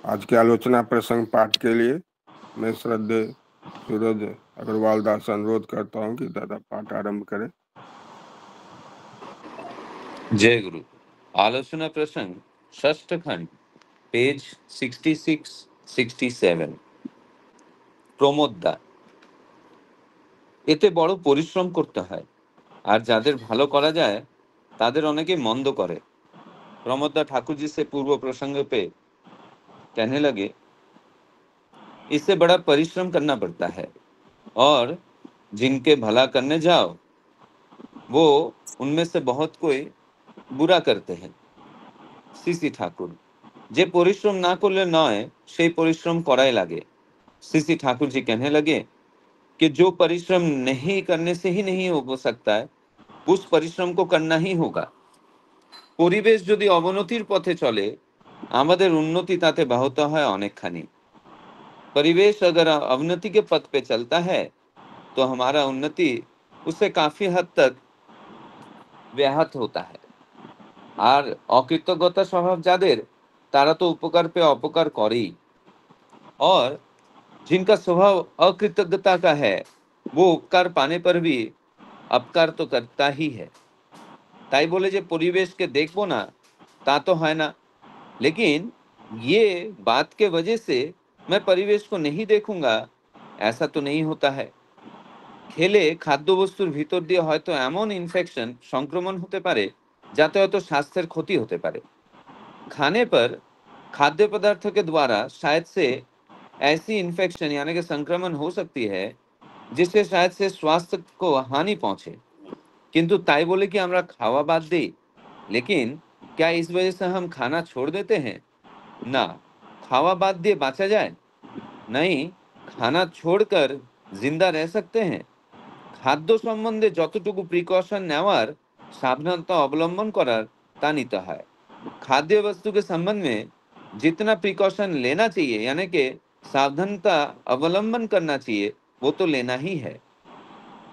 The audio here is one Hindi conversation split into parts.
आज के आलोचना प्रसंग पाठ के लिए मैं श्रद्धेय सूरज अग्रवाल दास से अनुरोध करता हूं कि दादा पाठ आरंभ करें। जय गुरु। आलोचना प्रसंग षष्ठ खंड, पेज 66-67। प्रमोद दा, এতে বড় পরিশ্রম করতে হয়, আর যাদের ভালো করা যায় তাদের অনেকে মন্দ করে। प्रमोद दा ठाकुर जी से पूर्व प्रसंग पे कहने लगे, इससे बड़ा परिश्रम करना पड़ता है, और जिनके भला करने जाओ वो उनमें से बहुत कोई बुरा करते हैं। सीसी ठाकुर, जे परिश्रम ना करले नय সেই परिश्रम कराई लागे। सीसी ठाकुर जी कहने लगे कि जो परिश्रम नहीं करने से ही नहीं हो सकता है, उस परिश्रम को करना ही होगा। পরিবেশ যদি অবনতির পথে চলে, আমাদের उन्नति ताते ব্যাহত হয় অনেকখানি। परिवेश अगर अवनति के पथ पे चलता है तो हमारा उन्नति उससे काफी हद तक व्याहत होता है। আর অকৃতজ্ঞতা স্বভাব যাদের, তারা তো উপকার पे অপকার করেই। और जिनका स्वभाव अकृतज्ञता का है, वो उपकार पाने पर भी अपकार तो करता ही है। তাই বলে যে পরিবেশকে দেখবো না তা তো হয় না, लेकिन ये बात के वजह से मैं परिवेश को नहीं देखूंगा ऐसा तो नहीं होता है। খেলে খাদ্যবস্তুর ভিতর দিয়ে হয়তো এমন ইনফেকশন সংক্রমণ হতে পারে যাতে হয়তো স্বাস্থ্যের ক্ষতি হতে পারে। खाने पर खाद्य पदार्थ के द्वारा शायद से ऐसी इन्फेक्शन यानी कि संक्रमण हो सकती है जिससे शायद से स्वास्थ्य को हानि पहुंचे, किंतु ताई बोले कि हमरा खावा बात दे, लेकिन क्या इस वजह से हम खाना छोड़ देते हैं? ना, खावा बात दिए बाँचा जाए? नहीं, खाना छोड़कर जिंदा रह सकते हैं। खाद्य সম্বন্ধে যতটুকু প্রিকশন নেওয়ার, সাবধানতা অবলম্বন করার তা নিতে হয়। खाद्य वस्तु के संबंध में जितना प्रिकॉशन लेना चाहिए यानी कि सावधानता अवलंबन करना चाहिए वो तो लेना ही है।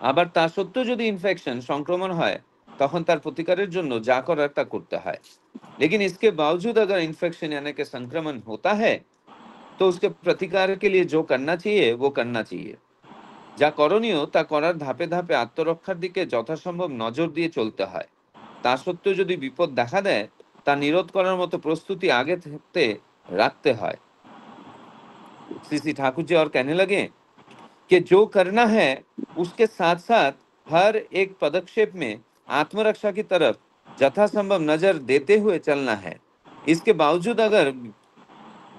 আবার তা সত্ত্বেও যদি ইনফেকশন সংক্রমণ হয় তখন তার প্রতিকারের জন্য যা করার তা করতে হয়। लेकिन इसके बावजूद अगर इन्फेक्शन यानी कि संक्रमण होता है तो उसके प्रतिकार के लिए जो करना चाहिए वो करना चाहिए। যা করণীয় তা করার ধাপে ধাপে আত্মরক্ষার দিকে যথাসম্ভব নজর দিয়ে চলতে হয়। তা সত্ত্বেও যদি বিপদ দেখা দেয় তা নিরোধ করার মতো প্রস্তুতি আগে থাকতে रखते हैं। श्री ठाकुर जी और कहने लगे कि जो करना है उसके साथ साथ हर एक पदक्षेप में आत्मरक्षा की तरफ यथासंभव नजर देते हुए चलना है। इसके बावजूद अगर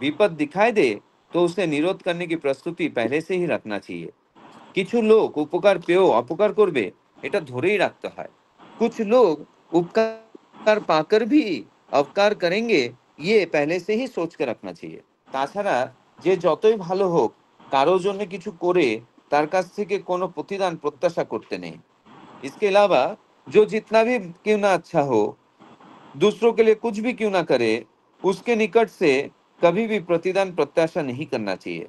विपद दिखाई दे तो उसे निरोध करने की प्रस्तुति पहले से ही रखना चाहिए। কিছু লোক উপকার পেয়েও অপকার করবে এটা ধরেই রাখতে হয়। कुछ लोग उपकार पाकर भी अपकार करेंगे ये पहले से ही सोच कर रखना चाहिए। তাছাড়া যে যতই ভালো হোক কারোর জন্য কিছু করে তার কাছ থেকে কোনো প্রতিদান প্রত্যাশা করতে নেই। इसके अलावा जो जितना भी क्यों ना अच्छा हो, दूसरों के लिए कुछ भी क्यों ना करे, उसके निकट से कभी भी प्रतिदान प्रत्याशा नहीं करना चाहिए।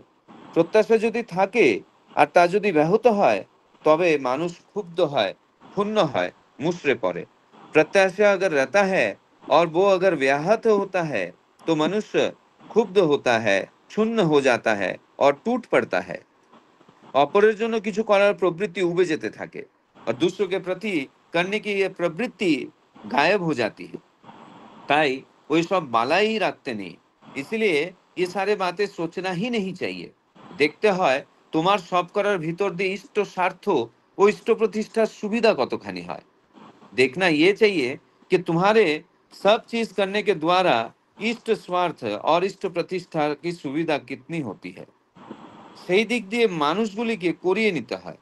প্রত্যাশা যদি থাকে আর তা যদি ব্যাহত হয় তবে মানুষ ক্ষুব্ধ হয়, ক্ষুণ্ণ হয়, মুষড়ে পড়ে। प्रत्याशा अगर रहता है और वो अगर व्याहत होता है तो मनुष्य क्षुब्ध होता है, क्षुण्ण हो जाता है और टूट पड़ता है। অপরের জন্য কিছু করার প্রবৃত্তি উবে যেতে থাকে और दूसरों के प्रति करने की ये प्रवृत्ति गायब हो जाती है। ताई वो सब बाला ही रखते नहीं, इसलिए ये सारे बातें सोचना ही नहीं चाहिए। देखते হয় তোমার সব করার ভিতর দিয়ে ইষ্ট স্বার্থ ও ইষ্ট প্রতিষ্ঠার সুবিধা কতখানি হয়। देखना ये चाहिए कि तुम्हारे सब चीज करने के द्वारा इष्ट स्वार्थ और इष्ट प्रतिष्ठा की सुविधा कितनी होती है, সেই দিক দিয়ে মানুষগুলিকে করিয়ে নিতে হয়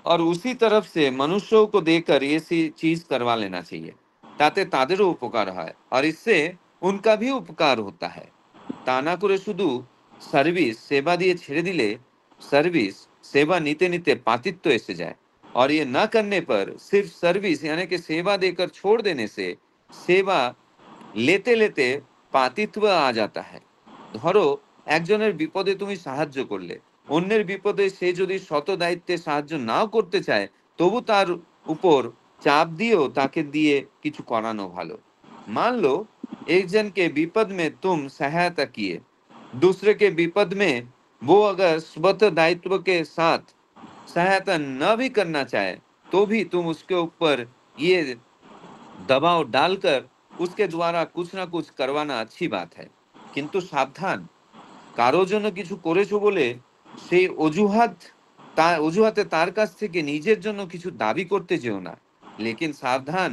और उसी तरफ से मनुष्यों को देकर ये चीज करवा लेना चाहिए, ताते तादेरो उपकार হয় और इससे उनका भी उपकार होता है। তা না করে শুধু সার্ভিস सेवा दिए छेड़े दिले सर्विस सेवा नीते नीते पातित्व ऐसे जाए, और ये न करने पर सिर्फ सर्विस यानी कि सेवा देकर छोड़ देने से सेवा लेते लेते पातित्व आ जाता है। ধরো একজনের বিপদে তুমি সাহায্য করলে, অন্যের বিপদে সে যদি শত দায়িত্বে সাহায্য নাও করতে চায় তবু তার উপর চাপ দিয়েও তাকে দিয়ে কিছু করানো ভালো। मान लो एक जन के विपद में तुम सहायता किए दूसरे के विपद में वो अगर स्वतः दायित्व के साथ सहायता न भी करना चाहे तो भी तुम उसके ऊपर ये दबाव डालकर उसके द्वारा कुछ ना कुछ करवाना अच्छी बात है। किंतु सावधान, কারো জন্য কিছু করেছো বলে সেই অজুহাতে তার কাছ থেকে নিজের জন্য কিছু দাবি করতে যেও না। लेकिन सावधान,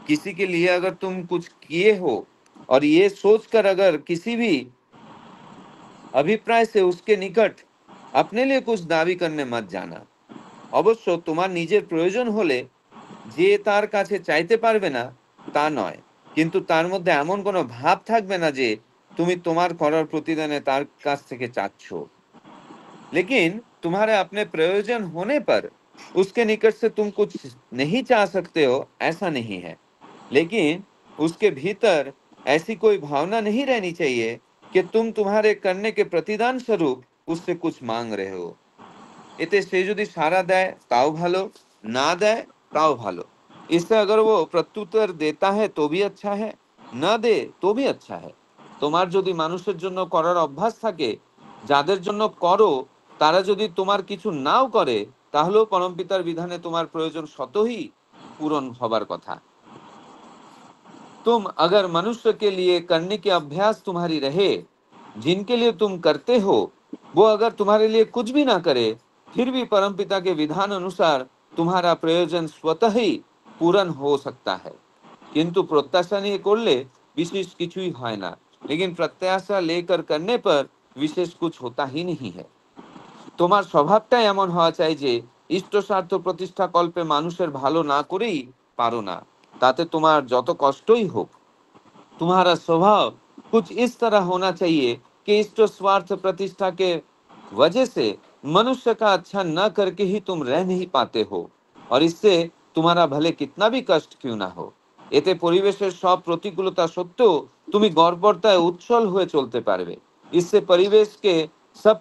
किसी के लिए अगर तुम कुछ किए हो और ये सोचकर अगर किसी भी अभिप्राय से उसके निकट अपने लिए कुछ दाबी करने मत जाना। অবশ্য তোমার নিজের প্রয়োজন হলে যে তার কাছে চাইতে পারবে না তা নয়, কিন্তু তার মধ্যে এমন কোনো ভাব থাকবে না যে তুমি তোমার করার প্রতিদানে তার কাছ থেকে চাচ্ছ। लेकिन तुम्हारे अपने प्रयोजन होने पर उसके निकट से तुम कुछ नहीं चाह सकते हो, ऐसा नहीं है। लेकिन उसके भीतर ऐसी कोई भावना नहीं रहनी चाहिए कि तुम तुम्हारे करने के प्रतिदान स्वरूप उससे कुछ मांग रहे हो। এতে সে যদি সাড়া দেয় তাও ভালো, না দেয় তাও ভালো। इससे अगर वो प्रत्युत्तर देता है तो भी अच्छा है, না দে তো भी अच्छा है। তোমার যদি মানুষের জন্য করার অভ্যাস থাকে, যাদের জন্য করো তারা যদি তোমার কিছু নাও করে, তাহলেও পরমপিতার বিধানে তোমার প্রয়োজন स्वतः पूर्ण হবার কথা। तुम अगर मनुष्य के लिए करने की अभ्यास तुम्हारी रहे, जिनके लिए तुम करते हो वो अगर तुम्हारे लिए कुछ भी ना करे, फिर भी परमपिता के विधान अनुसार तुम्हारा प्रयोजन स्वतः ही पूर्ण हो सकता है। किंतु प्रत्याशा नहीं করলে विशेष কিছুই হয় না, लेकिन प्रत्याशा लेकर करने पर विशेष कुछ होता ही नहीं है। তোমার স্বভাবটাই এমন হওয়া চাই যে ইষ্ট স্বার্থ প্রতিষ্ঠা কল্পে মানুষের ভালো না করেই পারো না, তাতে তোমার যত কষ্টই হোক। तुम्हारा स्वभाव कुछ इस तरह होना चाहिए कि इष्ट स्वार्थ प्रतिष्ठा के वजह से मनुष्य का अच्छा न करके ही तुम रह नहीं पाते हो, और इससे तुम्हारा भले कितना भी कष्ट क्यों ना हो। এতে পরিবেশের সব প্রতিকূলতা সত্ত্বেও তুমি গড়পড়তায় উচ্ছল হয়ে চলতে পারবে। इससे परिवेश के सब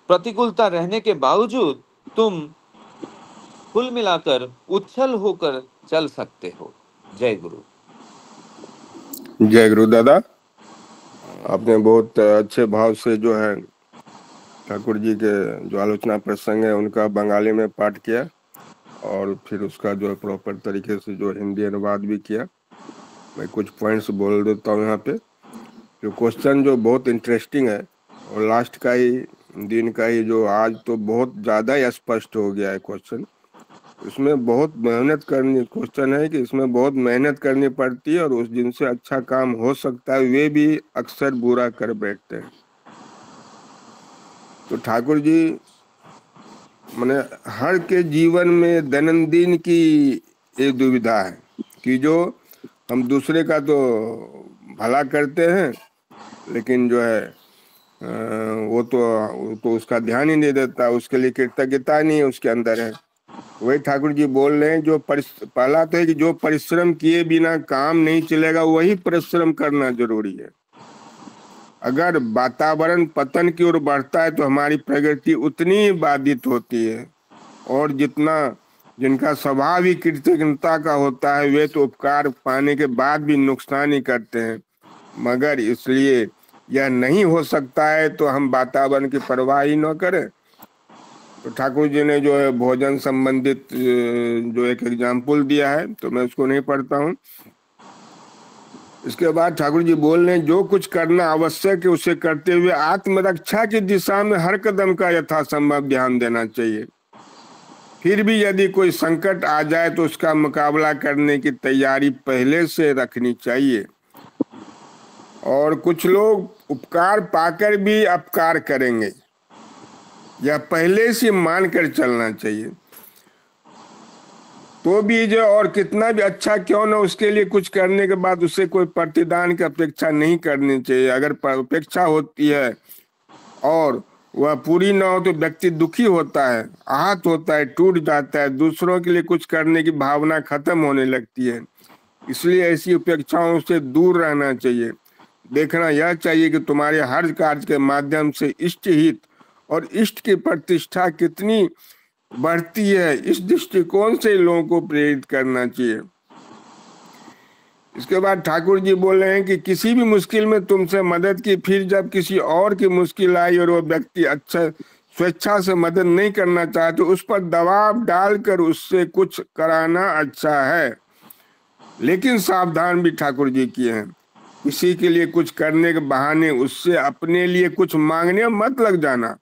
प्रतिकूलता रहने के बावजूद तुम कुल मिलाकर उच्छल होकर चल सकते हो। जय गुरु। जय गुरु दादा। आपने बहुत अच्छे भाव से जो है ठाकुर जी के जो आलोचना प्रसंग है उनका बंगाली में पाठ किया और फिर उसका जो प्रॉपर तरीके से जो हिंदी अनुवाद भी किया। मैं कुछ पॉइंट्स बोल देता हूँ यहाँ पे। जो क्वेश्चन जो बहुत इंटरेस्टिंग है और लास्ट का ही दिन का ही जो आज तो बहुत ज़्यादा ही स्पष्ट हो गया है क्वेश्चन। इसमें बहुत मेहनत करनी क्वेश्चन है कि इसमें बहुत मेहनत करनी पड़ती है और उस दिन से अच्छा काम हो सकता है, वे भी अक्सर बुरा कर बैठते हैं। तो ठाकुर जी माने हर के जीवन में दैनंदिन की एक दुविधा है कि जो हम दूसरे का तो भला करते हैं लेकिन जो है वो तो उसका ध्यान ही नहीं देता, उसके लिए कृतज्ञता नहीं है उसके अंदर है। वही ठाकुर जी बोल रहे हैं जो पहला तो है कि जो परिश्रम किए बिना काम नहीं चलेगा वही परिश्रम करना जरूरी है। अगर वातावरण पतन की ओर बढ़ता है तो हमारी प्रगति उतनी बाधित होती है, और जिनका स्वभाव ही कृतज्ञता का होता है वे तो उपकार पाने के बाद भी नुकसान ही करते हैं। मगर इसलिए यह नहीं हो सकता है तो हम वातावरण की परवाह ही न करें। तो ठाकुर जी ने जो है भोजन संबंधित जो एक एग्जाम्पल दिया है तो मैं उसको नहीं पढ़ता हूँ। इसके बाद ठाकुर जी बोल रहे हैं जो कुछ करना आवश्यक है उसे करते हुए आत्मरक्षा की दिशा में हर कदम का यथासंभव ध्यान देना चाहिए। फिर भी यदि कोई संकट आ जाए तो उसका मुकाबला करने की तैयारी पहले से रखनी चाहिए। और कुछ लोग उपकार पाकर भी अपकार करेंगे, यह पहले से मानकर चलना चाहिए। तो भी जो और कितना भी अच्छा क्यों ना उसके लिए कुछ करने के बाद उससे कोई प्रतिदान की अपेक्षा नहीं करनी चाहिए। अगर अपेक्षा होती है और वह पूरी ना हो तो व्यक्ति दुखी होता है, आहत होता है, टूट जाता है, दूसरों के लिए कुछ करने की भावना खत्म होने लगती है। इसलिए ऐसी अपेक्षाओं से दूर रहना चाहिए। देखना यह चाहिए कि तुम्हारे हर कार्य के माध्यम से इष्ट हित और इष्ट की प्रतिष्ठा कितनी बढ़ती है, इस दृष्टिकोण से लोगों को प्रेरित करना चाहिए। इसके बाद ठाकुर जी बोल रहे हैं कि किसी भी मुश्किल में तुमसे मदद की, फिर जब किसी और की मुश्किल आई और वो व्यक्ति अच्छा स्वेच्छा से मदद नहीं करना चाहे तो उस पर दबाव डालकर उससे कुछ कराना अच्छा है। लेकिन सावधान भी ठाकुर जी किए हैं, किसी के लिए कुछ करने के बहाने उससे अपने लिए कुछ मांगने मत लग जाना।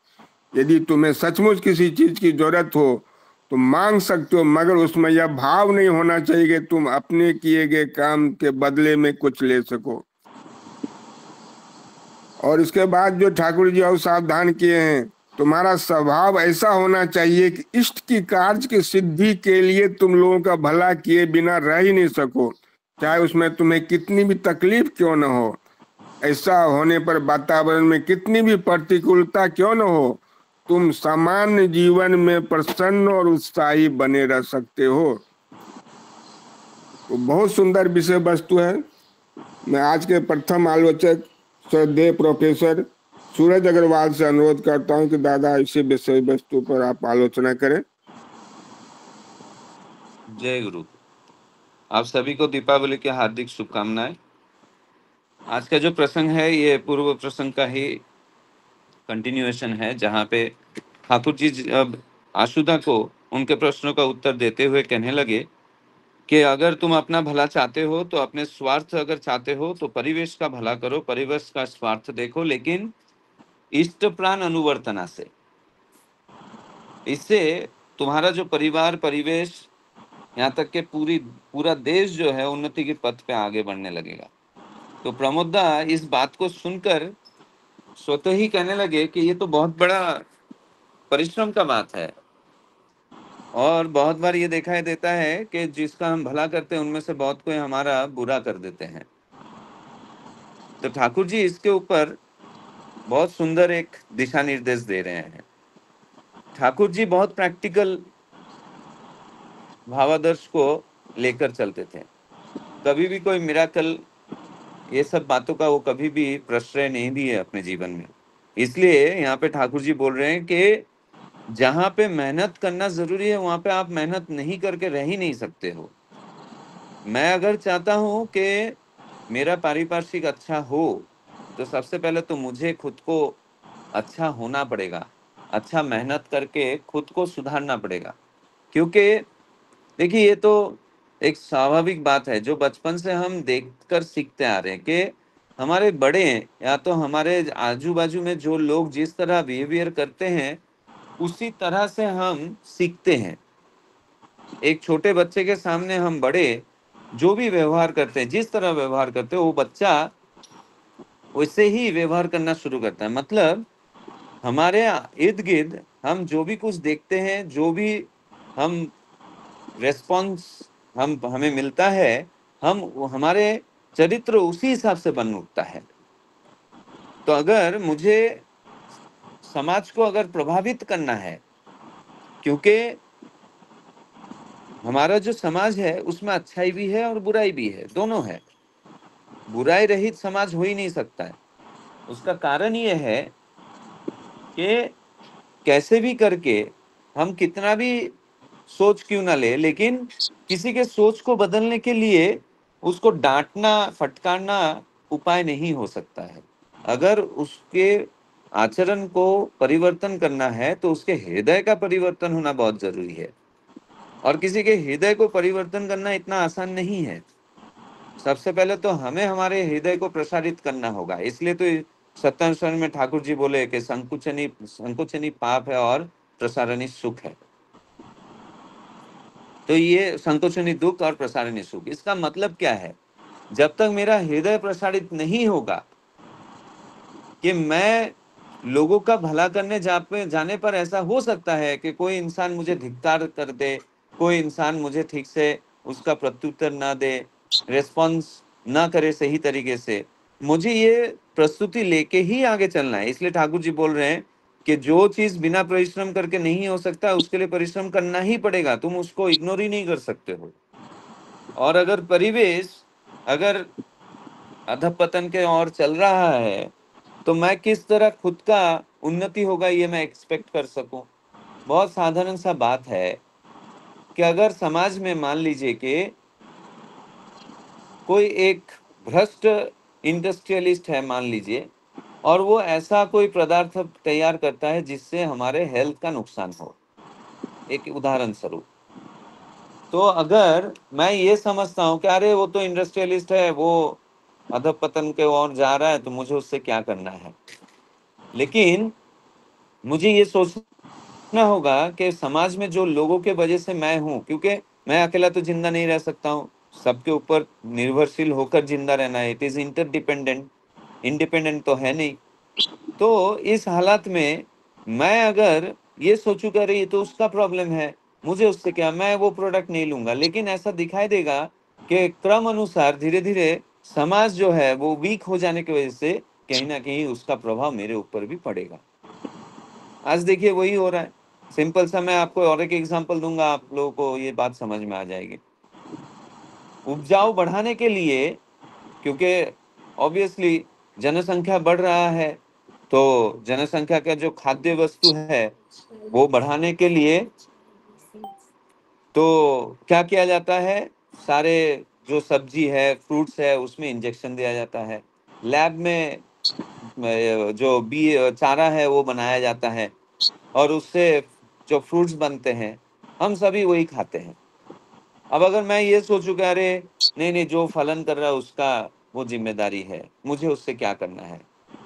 यदि तुम्हें सचमुच किसी चीज की जरूरत हो तो मांग सकते हो, मगर उसमें यह भाव नहीं होना चाहिए कि तुम अपने किए गए काम के बदले में कुछ ले सको। और इसके बाद जो ठाकुर जी और सावधान किए हैं, तुम्हारा स्वभाव ऐसा होना चाहिए कि इष्ट की कार्य की सिद्धि के लिए तुम लोगों का भला किए बिना रह ही नहीं सको, चाहे उसमें तुम्हें कितनी भी तकलीफ क्यों न हो। ऐसा होने पर वातावरण में कितनी भी प्रतिकूलता क्यों न हो, तुम सामान्य जीवन में प्रसन्न और उत्साही बने रह सकते हो। तो बहुत सुंदर विषय वस्तु है। मैं आज के प्रथम आलोचक श्रद्धेय प्रोफेसर सूरज अग्रवाल से अनुरोध करता हूं कि दादा इसी विषय वस्तु पर आप आलोचना करें। जय गुरु। आप सभी को दीपावली की हार्दिक शुभकामनाएं। आज का जो प्रसंग है ये पूर्व प्रसंग का ही कंटिन्यूएशन है, जहाँ पे ठाकुर जी अब आशुदा को उनके प्रश्नों का उत्तर देते हुए कहने लगे कि अगर तुम अपना भला चाहते हो तो अपने स्वार्थ अगर चाहते हो तो परिवेश का भला करो, परिवेश का स्वार्थ देखो, लेकिन इष्ट प्राण अनुवर्तना से। इससे तुम्हारा जो परिवार, परिवेश, यहाँ तक के पूरा देश जो है उन्नति के पथ पे आगे बढ़ने लगेगा। तो प्रमोदा इस बात को सुनकर स्वतः ही कहने लगे कि ये तो बहुत बड़ा परिश्रम का बात है, और बहुत बार ये दिखाई देता है कि जिसका हम भला करते हैं उनमें से बहुत कोई हमारा बुरा कर देते हैं। तो ठाकुर जी इसके ऊपर बहुत सुंदर एक दिशा निर्देश दे रहे हैं। ठाकुर जी बहुत प्रैक्टिकल भावादर्श को लेकर चलते थे। कभी भी कोई मिराकल, ये सब बातों का वो कभी भी प्रश्रय नहीं दिए अपने जीवन में। इसलिए यहाँ पे ठाकुर जी बोल रहे हैं कि जहां पे मेहनत करना जरूरी है वहां पे आप मेहनत नहीं करके रह ही नहीं सकते हो। मैं अगर चाहता हूं कि मेरा पारिपार्श्विक अच्छा हो तो सबसे पहले तो मुझे खुद को अच्छा होना पड़ेगा, अच्छा मेहनत करके खुद को सुधारना पड़ेगा। क्योंकि देखिए ये तो एक स्वाभाविक बात है जो बचपन से हम देखकर सीखते आ रहे हैं कि हमारे बड़े या तो हमारे आजू बाजू में जो लोग जिस तरह बिहेवियर करते हैं उसी तरह से हम सीखते हैं। एक छोटे बच्चे के सामने हम बड़े जो भी व्यवहार करते हैं, जिस तरह व्यवहार करते हैं, वो बच्चा वैसे ही व्यवहार करना शुरू करता है। मतलब हमारे इर्द गिर्द हम जो भी कुछ देखते हैं, जो भी हम रेस्पॉन्स हमें मिलता है, हम हमारे चरित्र उसी हिसाब से बन उठता है। तो अगर मुझे समाज को अगर प्रभावित करना है, क्योंकि हमारा जो समाज है उसमें अच्छाई भी है और बुराई भी है, दोनों है। बुराई रहित समाज हो ही नहीं सकता है। उसका कारण ये है कि कैसे भी करके हम कितना भी सोच क्यों ना ले, लेकिन किसी के सोच को बदलने के लिए उसको डांटना फटकारना उपाय नहीं हो सकता है। अगर उसके आचरण को परिवर्तन करना है तो उसके हृदय का परिवर्तन होना बहुत जरूरी है, और किसी के हृदय को परिवर्तन करना इतना आसान नहीं है। सबसे पहले तो हमें हमारे हृदय को प्रसारित करना होगा। इसलिए तो सत्यनारायण स्वर्ण में ठाकुर जी बोले कि संकुचनी संकुचनी पाप है और प्रसारणी सुख है। तो ये संकोचनी दुख और प्रसारणी सुख, इसका मतलब क्या है? जब तक मेरा हृदय प्रसारित नहीं होगा कि मैं लोगों का भला करने जाने पर ऐसा हो सकता है कि कोई इंसान मुझे धिक्कार कर दे, कोई इंसान मुझे ठीक से उसका प्रत्युत्तर ना दे, रेस्पॉन्स ना करे सही तरीके से, मुझे ये प्रस्तुति लेके ही आगे चलना है। इसलिए ठाकुर जी बोल रहे हैं कि जो चीज बिना परिश्रम करके नहीं हो सकता उसके लिए परिश्रम करना ही पड़ेगा, तुम उसको इग्नोर ही नहीं कर सकते हो। और अगर परिवेश अगर अधपतन के ओर चल रहा है तो मैं किस तरह खुद का उन्नति होगा ये मैं एक्सपेक्ट कर सकूं। बहुत साधारण सा बात है कि अगर समाज में मान लीजिए कि कोई एक भ्रष्ट इंडस्ट्रियलिस्ट है मान लीजिए, और वो ऐसा कोई पदार्थ तैयार करता है जिससे हमारे हेल्थ का नुकसान हो, एक उदाहरण स्वरूप, तो अगर मैं ये समझता हूँ कि अरे वो तो इंडस्ट्रियलिस्ट है, वो अधपतन के ओर जा रहा है, तो मुझे उससे क्या करना है। लेकिन मुझे ये सोचना होगा कि समाज में जो लोगों के वजह से मैं हूँ, क्योंकि मैं अकेला तो जिंदा नहीं रह सकता हूँ, सबके ऊपर निर्भरशील होकर जिंदा रहना है। इट इज इंटरडिपेंडेंट, इंडिपेंडेंट तो है नहीं। तो इस हालात में मैं अगर ये सोचूं कि अरे ये तो उसका प्रॉब्लम है, मुझे उससे क्या, मैं वो प्रोडक्ट नहीं लूंगा, लेकिन ऐसा दिखाई देगा कि क्रम अनुसार धीरे धीरे समाज जो है वो वीक हो जाने की वजह से कहीं ना कहीं उसका प्रभाव मेरे ऊपर भी पड़ेगा। आज देखिए वही हो रहा है। सिंपल सा मैं आपको और एक एग्जांपल दूंगा, आप लोगों को ये बात समझ में आ जाएगी। उपजाऊ बढ़ाने के लिए, क्योंकि ऑब्वियसली जनसंख्या बढ़ रहा है, तो जनसंख्या का जो खाद्य वस्तु है वो बढ़ाने के लिए तो क्या किया जाता है, सारे जो सब्जी है, फ्रूट्स है, उसमें इंजेक्शन दिया जाता है। लैब में जो बी चारा है वो बनाया जाता है, और उससे जो फ्रूट्स बनते हैं हम सभी वही खाते हैं। अब अगर मैं ये सोचूं कि अरे नहीं नहीं, जो फलन कर रहा है उसका वो जिम्मेदारी है, मुझे उससे क्या करना है,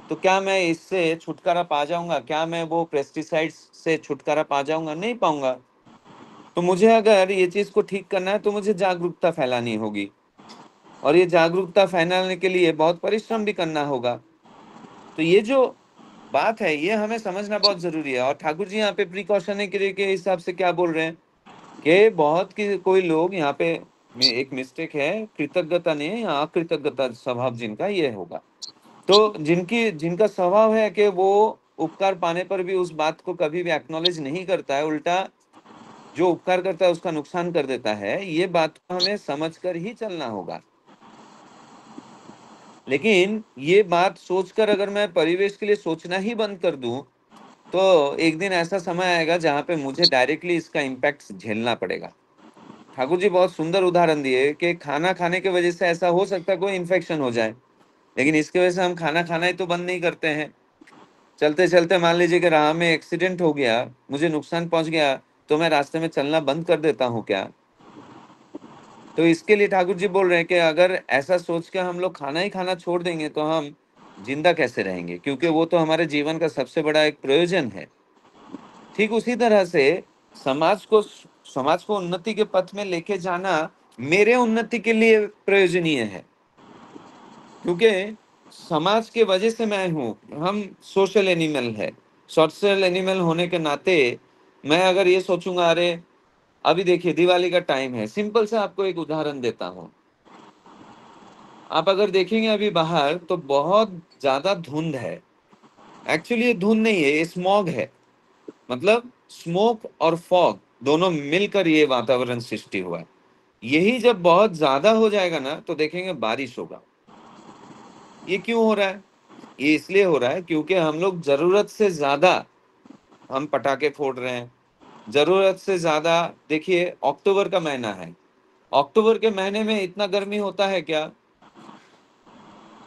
तो क्या मैं इससे छुटकारा पा जाऊंगा? क्या मैं वो पेस्टिसाइड्स से छुटकारा पा जाऊंगा? नहीं पाऊंगा। तो मुझे अगर ये चीज को ठीक करना है तो मुझे जागरूकता फैलानी होगी, और ये जागरूकता फैलाने के लिए बहुत परिश्रम भी करना होगा। तो ये जो बात है ये हमें समझना बहुत जरूरी है। और ठाकुर जी यहाँ पे प्रिकॉशन के हिसाब से क्या बोल रहे हैं कि बहुत की कोई लोग यहाँ पे एक मिस्टेक है, कृतज्ञता नहीं है या अकृतज्ञता स्वभाव जिनका ये होगा, तो जिनका स्वभाव है कि वो उपकार पाने पर भी उस बात को कभी भी एक्नॉलेज नहीं करता है, उल्टा जो उपकार करता है उसका नुकसान कर देता है, ये बात को हमें समझकर ही चलना होगा। लेकिन ये बात सोचकर अगर मैं परिवेश के लिए सोचना ही बंद कर दूं, तो एक दिन ऐसा समय आएगा जहां पे मुझे डायरेक्टली इसका इम्पैक्ट झेलना पड़ेगा। ठाकुर जी बहुत सुंदर उदाहरण दिए कि खाना खाने की वजह से ऐसा हो सकता है कोई इन्फेक्शन हो जाए, लेकिन इसकी वजह से हम खाना खाना ही तो बंद नहीं करते हैं। चलते चलते मान लीजिए कि राह में एक्सीडेंट हो गया, मुझे नुकसान पहुंच गया, तो मैं रास्ते में चलना बंद कर देता हूँ क्या? तो इसके लिए ठाकुर जी बोल रहे हैं कि अगर ऐसा सोच के हम लोग खाना ही खाना छोड़ देंगे तो हम जिंदा कैसे रहेंगे, क्योंकि वो तो हमारे जीवन का सबसे बड़ा एक प्रयोजन है। ठीक उसी तरह से समाज को उन्नति के पथ में लेके जाना मेरे उन्नति के लिए प्रयोजनीय है, क्योंकि समाज के वजह से मैं हूं। हम सोशल एनिमल है, सोशल एनिमल होने के नाते मैं अगर ये सोचूंगा, अरे अभी देखिए दिवाली का टाइम है, सिंपल से आपको एक उदाहरण देता हूं। आप अगर देखेंगे अभी बाहर तो बहुत ज्यादा धुंध है। एक्चुअली ये धुंध नहीं है, ये स्मॉग है। मतलब स्मोक और फॉग दोनों मिलकर ये वातावरण सृष्टि हुआ है। यही जब बहुत ज्यादा हो जाएगा ना तो देखेंगे बारिश होगा। ये क्यों हो रहा है? ये इसलिए हो रहा है क्योंकि हम लोग जरूरत से ज्यादा हम पटाखे फोड़ रहे हैं। जरूरत से ज्यादा, देखिए अक्टूबर का महीना है, अक्टूबर के महीने में इतना गर्मी होता है क्या?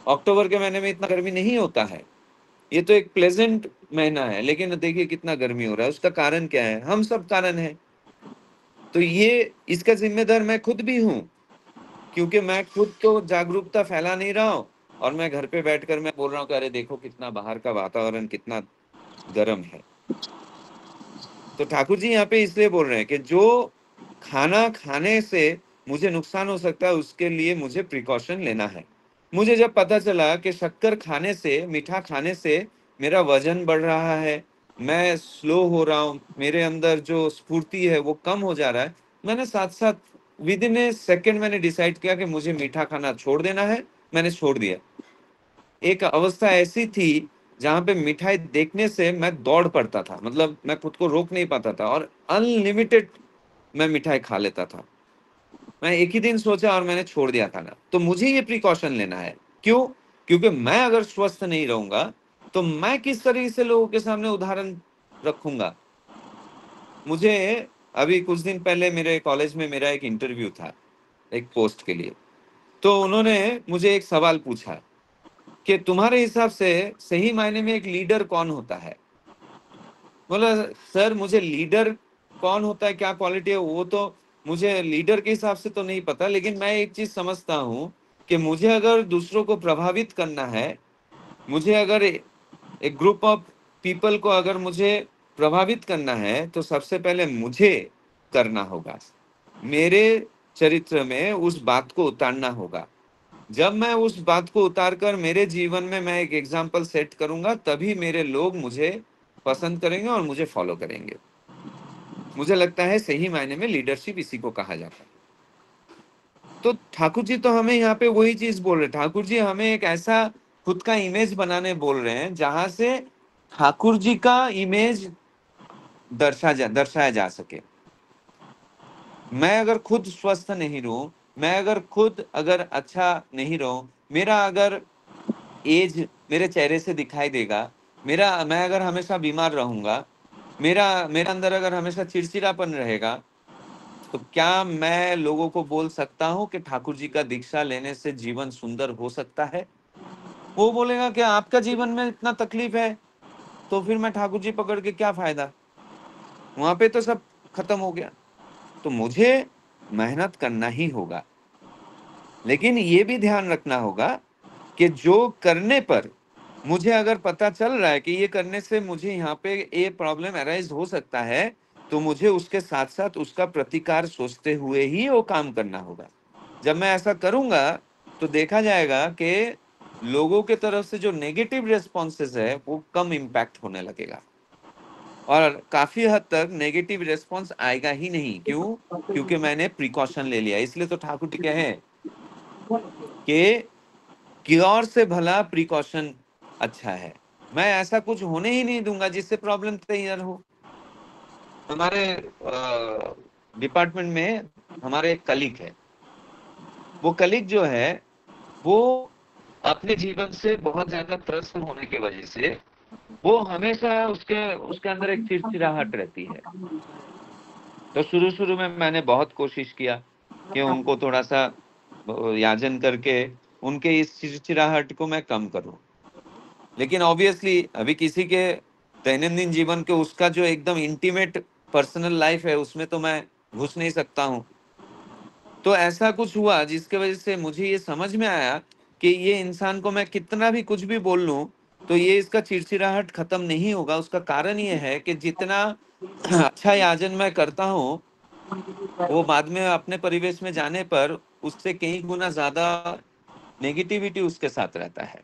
अक्टूबर के महीने में इतना गर्मी नहीं होता है। ये तो एक प्लेजेंट महीना है, लेकिन देखिए कितना गर्मी हो रहा है। उसका कारण क्या है? हम सब कारण है। तो ये इसका जिम्मेदार मैं खुद भी हूँ, क्योंकि मैं खुद तो जागरूकता फैला नहीं रहा हूँ, और मैं घर पे बैठकर मैं बोल रहा हूँ कि अरे देखो कितना बाहर का वातावरण कितना गर्म है। तो ठाकुर जी यहाँ पे इसलिए बोल रहे हैं कि जो खाना खाने से मुझे नुकसान हो सकता है उसके लिए मुझे प्रिकॉशन लेना है। मुझे जब पता चला कि शक्कर खाने से, मीठा खाने से मेरा वजन बढ़ रहा है, मैं स्लो हो रहा हूँ, मेरे अंदर जो स्फूर्ति है वो कम हो जा रहा है, मैंने साथ साथ विद इन ए सेकेंड मैंने डिसाइड किया कि मुझे मीठा खाना छोड़ देना है। मैंने छोड़ दिया। एक अवस्था ऐसी थी जहां पे मिठाई देखने से मैं दौड़ पड़ता था, मतलब मैं खुद को रोक नहीं पाता था, और अनलिमिटेड मैं मिठाई खा लेता था। मैं एक ही दिन सोचा और मैंने छोड़ दिया खाना। तो मुझे ये प्रिकॉशन लेना है। क्यों? क्योंकि मैं अगर स्वस्थ नहीं रहूंगा तो मैं किस तरीके से लोगों के सामने उदाहरण रखूंगा। मुझे अभी कुछ दिन पहले मेरे कॉलेज में मेरा एक इंटरव्यू था, एक पोस्ट के लिए। तो उन्होंने मुझे एक सवाल पूछा कि तुम्हारे हिसाब से सही मायने में एक लीडर कौन होता है। बोला सर मुझे लीडर कौन होता है, क्या क्वालिटी है, वो तो मुझे लीडर के हिसाब से तो नहीं पता, लेकिन मैं एक चीज समझता हूँ कि मुझे अगर दूसरों को प्रभावित करना है, मुझे अगर एक ग्रुप ऑफ पीपल को अगर मुझे प्रभावित करना है, तो सबसे पहले मुझे करना होगा, मेरे चरित्र में उस बात को उतारना होगा। जब मैं उस बात को उतारकर मेरे जीवन में मैं एक एग्जाम्पल सेट करूंगा, तभी मेरे लोग मुझे पसंद करेंगे और मुझे फॉलो करेंगे। मुझे लगता है सही मायने में लीडरशिप इसी को कहा जाता है। तो ठाकुर जी तो हमें यहाँ पे वही चीज बोल रहे, ठाकुर जी हमें एक ऐसा खुद का इमेज बनाने बोल रहे हैं जहां से ठाकुर जी का इमेज दर्शाया जा सके। मैं अगर खुद स्वस्थ नहीं रहूं, मैं अगर खुद अगर अच्छा नहीं रहूं, मेरा अगर एज मेरे चेहरे से दिखाई देगा, मैं अगर हमेशा बीमार रहूंगा, मेरा अंदर अगर हमेशा चिड़चिड़ापन रहेगा, तो क्या मैं लोगों को बोल सकता हूं कि ठाकुर जी का दीक्षा लेने से जीवन सुंदर हो सकता है? वो बोलेगा कि आपका जीवन में इतना तकलीफ है, तो फिर मैं ठाकुर जी पकड़ के क्या फायदा, वहां पे तो सब खत्म हो गया। तो मुझे मेहनत करना ही होगा, लेकिन ये भी ध्यान रखना होगा कि जो करने पर मुझे अगर पता चल रहा है कि ये करने से मुझे यहाँ पे ये प्रॉब्लम अराइज हो सकता है, तो मुझे उसके साथ साथ उसका प्रतिकार सोचते हुए ही वो काम करना होगा। जब मैं ऐसा करूंगा तो देखा जाएगा कि लोगों के तरफ से जो नेगेटिव रेस्पॉन्सेस है वो कम इम्पैक्ट होने लगेगा, और काफी हद तक नेगेटिव रेस्पॉन्स आएगा ही नहीं। क्यों? क्योंकि मैंने प्रिकॉशन ले लिया। इसलिए तो ठाकुर जी कहे कि क्योर से भला प्रिकॉशन अच्छा है। मैं ऐसा कुछ होने ही नहीं दूंगा जिससे प्रॉब्लम तैयार हो। हमारे डिपार्टमेंट में हमारे एक कलीग है, वो कलीग जो है वो अपने जीवन से बहुत ज्यादा त्रस्त होने की वजह से वो हमेशा उसके उसके अंदर एक चिड़चिड़ाहट रहती है। तो शुरू शुरू में मैंने बहुत कोशिश किया कि उनको थोड़ा सा याजन करके उनके इस चिड़चिड़ाहट को मैं कम करूं, लेकिन ऑब्वियसली अभी किसी के दैनंदिन जीवन के उसका जो एकदम इंटीमेट पर्सनल लाइफ है उसमें तो मैं घुस नहीं सकता हूं। तो ऐसा कुछ हुआ जिसके वजह से मुझे ये समझ में आया कि ये इंसान को मैं कितना भी कुछ भी बोल लूं, तो ये इसका चिड़चिड़ाहट खत्म नहीं होगा। उसका कारण ये है कि जितना अच्छा याजन मैं करता हूं, वो बाद में अपने परिवेश में जाने पर उससे कई गुना ज्यादा नेगेटिविटी उसके साथ रहता है।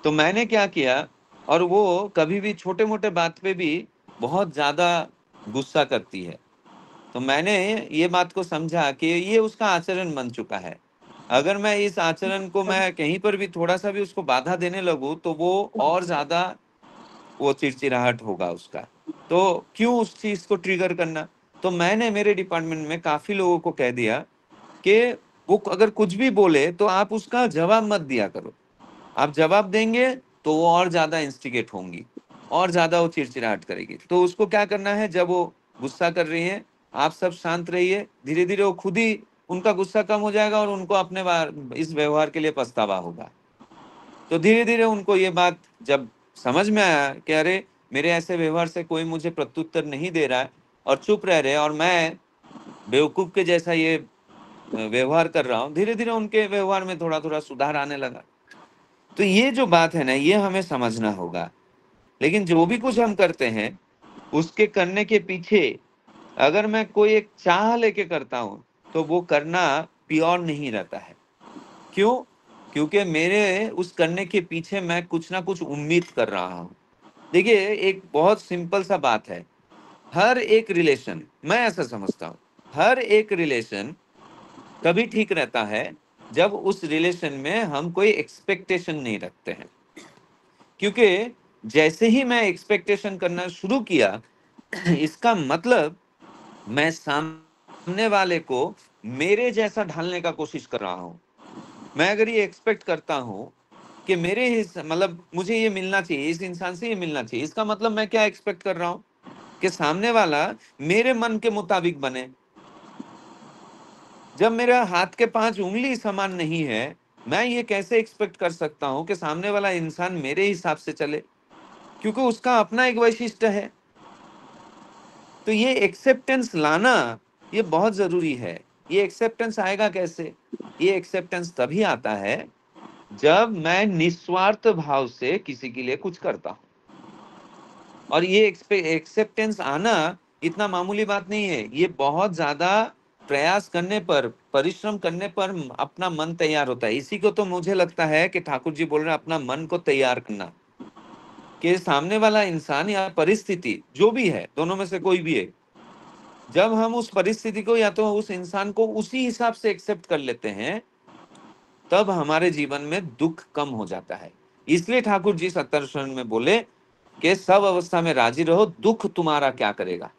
तो मैंने क्या किया, और वो कभी भी छोटे मोटे बात पे भी बहुत ज्यादा गुस्सा करती है, तो मैंने ये बात को समझा कि ये उसका आचरण बन चुका है। अगर मैं इस आचरण को मैं कहीं पर भी थोड़ा सा भी उसको बाधा देने लगूं, तो वो और ज्यादा वो चिड़चिड़ाहट होगा उसका। तो क्यों उस चीज को ट्रिगर करना? तो मैंने मेरे डिपार्टमेंट में काफी लोगों को कह दिया कि वो अगर कुछ भी बोले तो आप उसका जवाब मत दिया करो। आप जवाब देंगे तो वो और ज्यादा इंस्टिगेट होंगी, और ज्यादा वो चिड़चिड़ाहट करेगी। तो उसको क्या करना है, जब वो गुस्सा कर रही है, आप सब शांत रहिए, धीरे धीरे वो खुद ही उनका गुस्सा कम हो जाएगा और उनको अपने इस व्यवहार के लिए पछतावा होगा। तो धीरे धीरे उनको ये बात जब समझ में आया कि अरे मेरे ऐसे व्यवहार से कोई मुझे प्रत्युत्तर नहीं दे रहा है और चुप रह रहे हैं, और मैं बेवकूफ के जैसा ये व्यवहार कर रहा हूँ, धीरे धीरे उनके व्यवहार में थोड़ा थोड़ा सुधार आने लगा। तो ये जो बात है ना, ये हमें समझना होगा। लेकिन जो भी कुछ हम करते हैं उसके करने के पीछे अगर मैं कोई एक चाह लेके करता हूं, तो वो करना प्योर नहीं रहता है। क्यों? क्योंकि मेरे उस करने के पीछे मैं कुछ ना कुछ उम्मीद कर रहा हूं। देखिए, एक बहुत सिंपल सा बात है, हर एक रिलेशन, मैं ऐसा समझता हूं, हर एक रिलेशन तभी ठीक रहता है जब उस रिलेशन में हम कोई एक्सपेक्टेशन नहीं रखते हैं। क्योंकि जैसे ही मैं एक्सपेक्टेशन करना शुरू किया, इसका मतलब मैं सामने वाले को मेरे जैसा ढालने का कोशिश कर रहा हूं। मैं अगर ये एक्सपेक्ट करता हूं कि मतलब मुझे ये मिलना चाहिए, इस इंसान से ये मिलना चाहिए, इसका मतलब मैं क्या एक्सपेक्ट कर रहा हूं कि सामने वाला मेरे मन के मुताबिक बने। जब मेरा हाथ के 5 उंगली समान नहीं है, मैं ये कैसे एक्सपेक्ट कर सकता हूं कि सामने वाला इंसान मेरे हिसाब से चले, क्योंकि उसका अपना एक वैशिष्ट्य है। तो ये एक्सेप्टेंस लाना ये बहुत जरूरी है। ये एक्सेप्टेंस आएगा कैसे? ये एक्सेप्टेंस तभी आता है जब मैं निस्वार्थ भाव से किसी के लिए कुछ करता हूं। और ये एक्सेप्टेंस आना इतना मामूली बात नहीं है, ये बहुत ज्यादा प्रयास करने पर, परिश्रम करने पर अपना मन तैयार होता है। इसी को तो मुझे लगता है कि ठाकुर जी बोल रहे हैं अपना मन को तैयार करना, कि सामने वाला इंसान या परिस्थिति जो भी है, दोनों में से कोई भी है, जब हम उस परिस्थिति को या तो उस इंसान को उसी हिसाब से एक्सेप्ट कर लेते हैं, तब हमारे जीवन में दुख कम हो जाता है। इसलिए ठाकुर जी 70 शरण में बोले कि सब अवस्था में राजी रहो, दुख तुम्हारा क्या करेगा।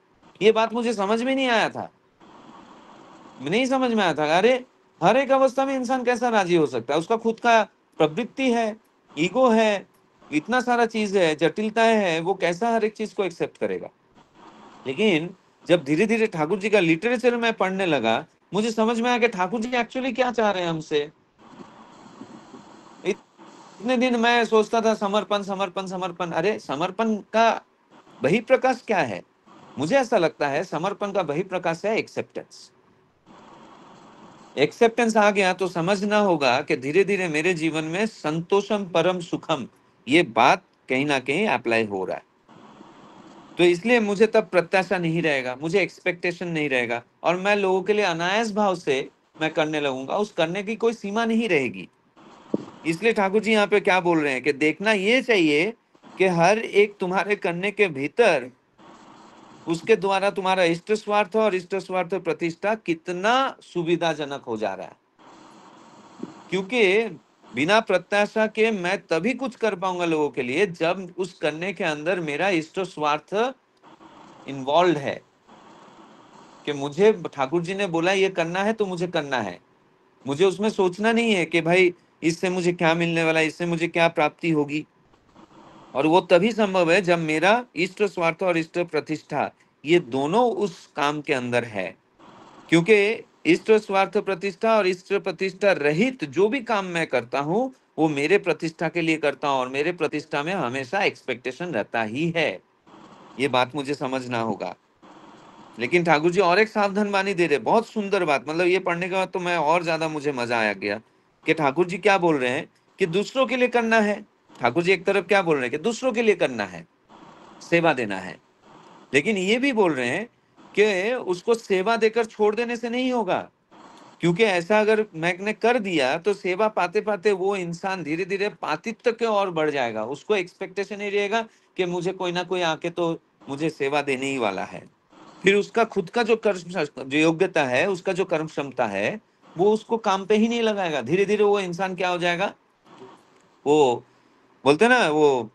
ये बात मुझे समझ में नहीं आया था, नहीं समझ में आया था। अरे हर एक अवस्था में इंसान कैसा राजी हो सकता है? उसका खुद का प्रवृत्ति है, ईगो है, इतना सारा चीज है, जटिलताएं है, वो कैसा हर एक चीज को एक्सेप्ट करेगा। लेकिन जब धीरे धीरे ठाकुर जी का लिटरेचर मैं पढ़ने लगा, मुझे समझ में आया कि ठाकुर जी एक्चुअली क्या चाह रहे हैं हमसे। इतने दिन मैं सोचता था समर्पण समर्पण समर्पण, अरे समर्पण का बहिप्रकाश क्या है? मुझे ऐसा लगता है समर्पण का बहिप्रकाश है एक्सेप्टेंस। एक्सेप्टेंस आ गया तो समझना होगा कि धीरे धीरे मेरे जीवन में संतोषम परम सुखम, ये बात कहीं ना कहीं अप्लाई हो रहा है। तो इसलिए मुझे तब प्रत्याशा नहीं रहेगा, मुझे एक्सपेक्टेशन नहीं रहेगा, और मैं लोगों के लिए अनायास भाव से मैं करने लगूंगा, उस करने की कोई सीमा नहीं रहेगी। इसलिए ठाकुर जी यहाँ पे क्या बोल रहे हैं कि देखना ये चाहिए कि हर एक तुम्हारे करने के भीतर उसके द्वारा तुम्हारा इष्ट स्वार्थ और इष्ट स्वार्थ प्रतिष्ठा कितना सुविधाजनक हो जा रहा है। क्योंकि बिना प्रत्याशा के मैं तभी कुछ कर पाऊंगा लोगों के लिए जब उस करने के अंदर मेरा इष्ट स्वार्थ इन्वॉल्व है, कि मुझे ठाकुर जी ने बोला ये करना है तो मुझे करना है। मुझे उसमें सोचना नहीं है कि भाई इससे मुझे क्या मिलने वाला है, इससे मुझे क्या प्राप्ति होगी। और वो तभी संभव है जब मेरा इष्ट स्वार्थ और इष्ट प्रतिष्ठा ये दोनों उस काम के अंदर है। क्योंकि इष्ट स्वार्थ प्रतिष्ठा और इष्ट प्रतिष्ठा रहित जो भी काम मैं करता हूं वो मेरे प्रतिष्ठा के लिए करता हूं, और मेरे प्रतिष्ठा में हमेशा एक्सपेक्टेशन रहता ही है। ये बात मुझे समझना होगा। लेकिन ठाकुर जी और एक सावधान वाणी दे रहे, बहुत सुंदर बात, मतलब ये पढ़ने के बाद तो मैं और ज्यादा मुझे मजा आया गया कि ठाकुर जी क्या बोल रहे हैं कि दूसरों के लिए करना है। ठाकुर जी एक तरफ क्या बोल रहे हैं कि दूसरों के लिए करना है, सेवा देना है, लेकिन ये भी बोल रहे हैं कि उसको सेवा देकर छोड़ देने से नहीं होगा। क्योंकि ऐसा अगर मैंने कर दिया तो सेवा पाते पाते वो इंसान धीरे धीरे पातित्व के और बढ़ जाएगा। उसको एक्सपेक्टेशन ही रहेगा कि मुझे कोई ना कोई आके तो मुझे सेवा देने ही वाला है। फिर उसका खुद का जो कर्म, जो योग्यता है, उसका जो कर्म क्षमता है, वो उसको काम पे ही नहीं लगाएगा। धीरे धीरे वो इंसान क्या हो जाएगा, वो बोलते हैं ना वो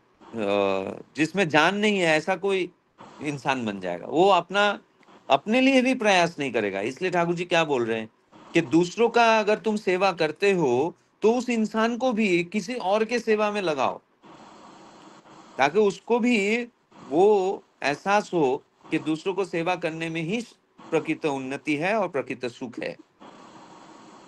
जिसमें जान नहीं है ऐसा कोई इंसान बन जाएगा। वो अपना अपने लिए भी प्रयास नहीं करेगा। इसलिए ठाकुर जी क्या बोल रहे हैं कि दूसरों का अगर तुम सेवा करते हो तो उस इंसान को भी किसी और के सेवा में लगाओ, ताकि उसको भी वो एहसास हो कि दूसरों को सेवा करने में ही प्रकृत उन्नति है और प्रकृत सुख है।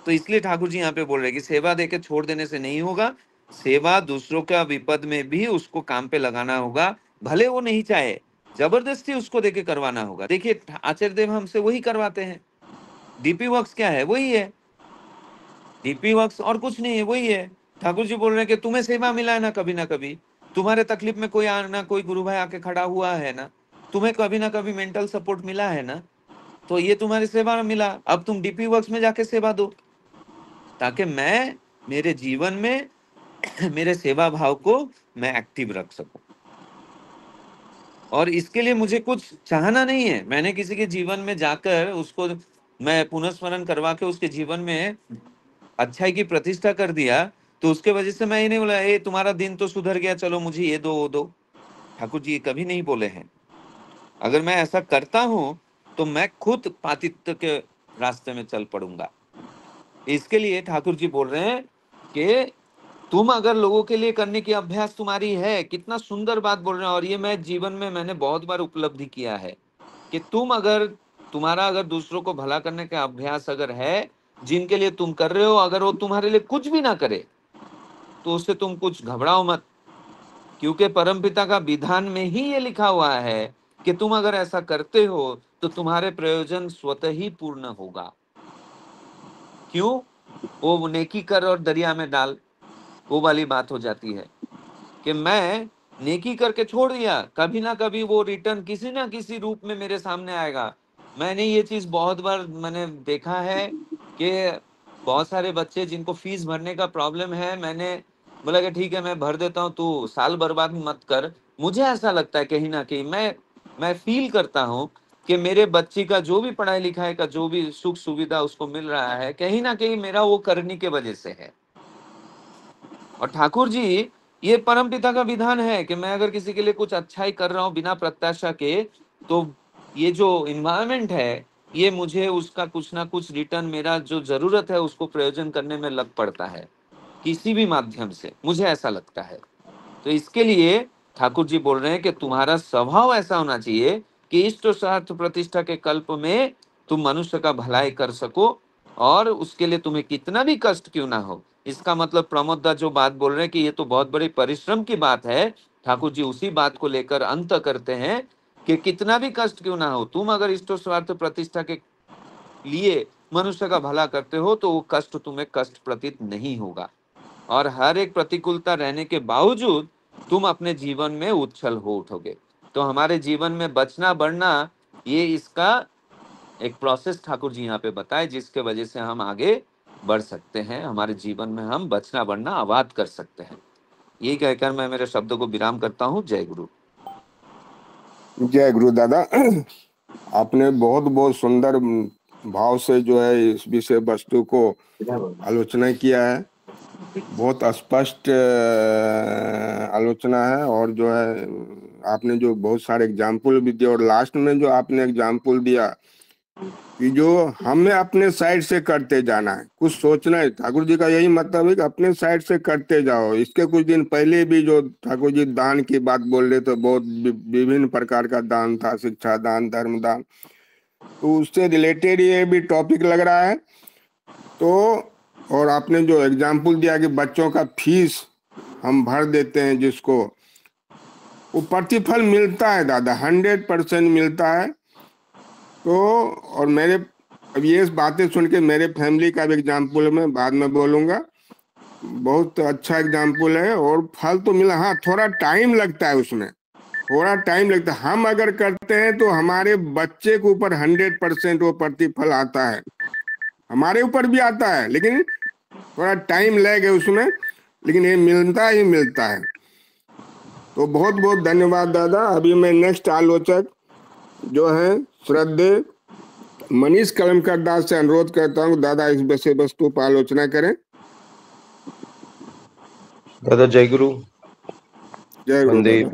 तो इसलिए ठाकुर जी यहाँ पे बोल रहे हैं कि सेवा देके छोड़ देने से नहीं होगा, सेवा दूसरों का विपद में भी उसको काम पे लगाना होगा, भले वो नहीं चाहे, जबरदस्ती उसको देके करवाना होगा। देखिए आचार्य देव हमसे वही करवाते हैं। डीपी वर्क्स क्या है? वही है। डीपी वर्क्स और कुछ नहीं है, वही है। ठाकुर जी बोल रहे हैं कि तुम्हें सेवा मिला है ना कभी, तुम्हारे तकलीफ में कोई आना, कोई गुरु भाई आके खड़ा हुआ है ना, तुम्हें कभी ना कभी मेंटल सपोर्ट मिला है ना, तो ये तुम्हारी सेवा में मिला। अब तुम डीपी वर्क्स में जाके सेवा दो, ताकि मैं मेरे जीवन में मेरे सेवा भाव को मैं एक्टिव रख सकूं। और इसके लिए मुझे कुछ चाहना नहीं है। मैंने किसी के जीवन में जाकर उसको मैं पुनर्स्मरण करवा के उसके जीवन में अच्छाई की प्रतिष्ठा कर दिया, तो उसके वजह से मैं ये नहीं बोला ए तुम्हारा दिन तो सुधर गया, चलो मुझे ये दो वो दो। ठाकुर जी ये कभी नहीं बोले हैं। अगर मैं ऐसा करता हूं तो मैं खुद पातित्व के रास्ते में चल पड़ूंगा। इसके लिए ठाकुर जी बोल रहे हैं कि तुम अगर लोगों के लिए करने की अभ्यास तुम्हारी है, कितना सुंदर बात बोल रहे हैं। और ये मैं जीवन में मैंने बहुत बार उपलब्धि किया है कि तुम्हारा अगर दूसरों को भला करने का अभ्यास अगर है, जिनके लिए तुम कर रहे हो, अगर वो तुम्हारे लिए कुछ भी ना करे तो उससे तुम कुछ घबराओ मत, क्योंकि परमपिता का विधान में ही ये लिखा हुआ है कि तुम अगर ऐसा करते हो तो तुम्हारे प्रयोजन स्वतः ही पूर्ण होगा। क्यों? वो नेकी कर और दरिया में डाल, वो वाली बात हो जाती है कि मैं नेकी करके छोड़ दिया, कभी ना कभी वो रिटर्न किसी ना किसी रूप में मेरे सामने आएगा। मैंने ये चीज बहुत बार मैंने देखा है कि बहुत सारे बच्चे जिनको फीस भरने का प्रॉब्लम है, मैंने बोला कि ठीक है मैं भर देता हूँ, तू साल बर्बाद मत कर। मुझे ऐसा लगता है कहीं ना कहीं मैं फील करता हूँ कि मेरे बच्ची का जो भी पढ़ाई लिखाई का जो भी सुख सुविधा उसको मिल रहा है, कहीं ना कहीं मेरा वो करने के वजह से है। और ठाकुर जी, ये परम पिता का विधान है कि मैं अगर किसी के लिए कुछ अच्छा ही कर रहा हूं बिना प्रत्याशा के, तो ये जो इन्वायरमेंट है ये मुझे उसका कुछ ना कुछ रिटर्न, मेरा जो जरूरत है उसको प्रयोजन करने में लग पड़ता है किसी भी माध्यम से, मुझे ऐसा लगता है। तो इसके लिए ठाकुर जी बोल रहे हैं कि तुम्हारा स्वभाव ऐसा होना चाहिए कि इष्ट स्वार्थ प्रतिष्ठा के कल्प में तुम मनुष्य का भलाई कर सको, और उसके लिए तुम्हें कितना भी कष्ट क्यों ना हो। इसका मतलब प्रमोद दा जो बात बोल रहे हैं कि ये तो बहुत बड़ी परिश्रम की बात है, ठाकुर जी उसी बात को लेकर अंत करते हैं कि कितना भी कष्ट क्यों ना हो, तुम अगर इष्ट स्वार्थ प्रतिष्ठा के लिए मनुष्य का भला करते हो तो वो कष्ट तुम्हें कष्ट प्रतीत नहीं होगा, और हर एक प्रतिकूलता रहने के बावजूद तुम अपने जीवन में उच्छल हो उठोगे। तो हमारे जीवन में बचना बढ़ना, ये इसका एक प्रोसेस ठाकुर जी यहाँ पे बताए, जिसके वजह से हम आगे बढ़ सकते हैं, हमारे जीवन में हम बचना बढ़ना आबाद कर सकते हैं। यही कहकर मैं मेरे शब्दों को विराम करता हूँ। जय गुरु। जय गुरु दादा। आपने बहुत बहुत सुंदर भाव से जो है इस विषय वस्तु को आलोचना किया है। बहुत स्पष्ट आलोचना है, और जो है आपने जो बहुत सारे एग्जाम्पल भी दिए, और लास्ट में जो आपने एग्जाम्पल दिया कि जो हमें अपने साइड से करते जाना है, कुछ सोचना है। ठाकुर जी का यही मतलब है कि अपने साइड से करते जाओ। इसके कुछ दिन पहले भी जो ठाकुर जी दान की बात बोल रहे थे, बहुत विभिन्न प्रकार का दान था, शिक्षा दान, धर्म दान, तो उससे रिलेटेड ये भी टॉपिक लग रहा है। तो और आपने जो एग्जाम्पल दिया कि बच्चों का फीस हम भर देते हैं, जिसको वो प्रतिफल मिलता है दादा, 100% मिलता है। तो और मेरे अब ये बातें सुन के मेरे फैमिली का भी एग्जाम्पल मैं बाद में बोलूंगा, बहुत अच्छा एग्जाम्पल है, और फल तो मिला। हाँ, थोड़ा टाइम लगता है उसमें, थोड़ा टाइम लगता है। हम अगर करते हैं तो हमारे बच्चे के ऊपर 100% वो प्रतिफल आता है, हमारे ऊपर भी आता है, लेकिन थोड़ा टाइम लगेगा उसमें, लेकिन ये मिलता ही मिलता है। तो बहुत बहुत धन्यवाद दादा। अभी मैं नेक्स्ट आलोचक जो है श्रद्धेय मनीष कलमकर दास से अनुरोध करता हूँ, दादा इस विषय वस्तु पर आलोचना करें। दादा जय गुरु। जय गुरु वंदे दादा।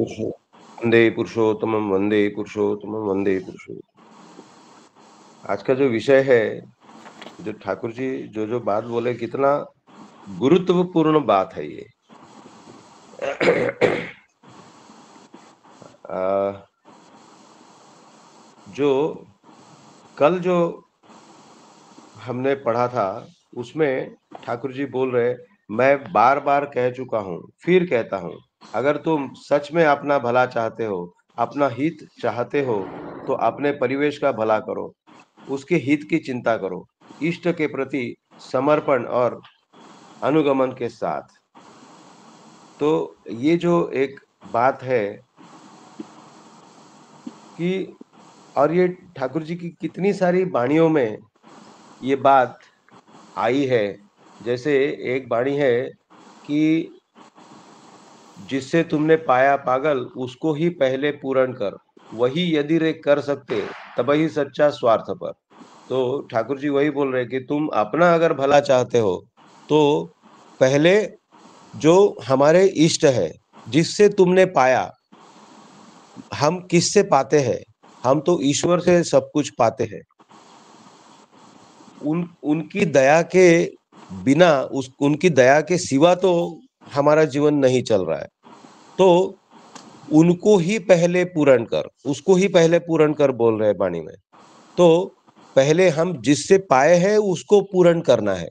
पुरुषोत्तमम वंदे पुरुषोत्तमम वंदे पुरुषोत्तम। आज का जो विषय है, जो ठाकुर जी जो बात बोले, कितना गुरुत्वपूर्ण बात है ये। जो कल जो हमने पढ़ा था उसमें ठाकुर जी बोल रहे, मैं बार बार कह चुका हूँ, फिर कहता हूँ, अगर तुम सच में अपना भला चाहते हो, अपना हित चाहते हो, तो अपने परिवेश का भला करो, उसके हित की चिंता करो, इष्ट के प्रति समर्पण और अनुगमन के साथ। तो ये जो एक बात है कि, और ये ठाकुर जी की कितनी सारी वाणियों में ये बात आई है। जैसे एक वाणी है कि जिससे तुमने पाया पागल, उसको ही पहले पूर्ण कर, वही यदि रे कर सकते, तब ही सच्चा स्वार्थ पर। तो ठाकुर जी वही बोल रहे कि तुम अपना अगर भला चाहते हो तो पहले जो हमारे इष्ट है, जिससे तुमने पाया, हम किससे पाते हैं? हम तो ईश्वर से सब कुछ पाते हैं। उनकी दया के बिना, उनकी दया के सिवा तो हमारा जीवन नहीं चल रहा है। तो उनको ही पहले पूर्ण कर, उसको ही पहले पूर्ण कर बोल रहे हैं वाणी में। तो पहले हम जिससे पाए हैं उसको पूर्ण करना है,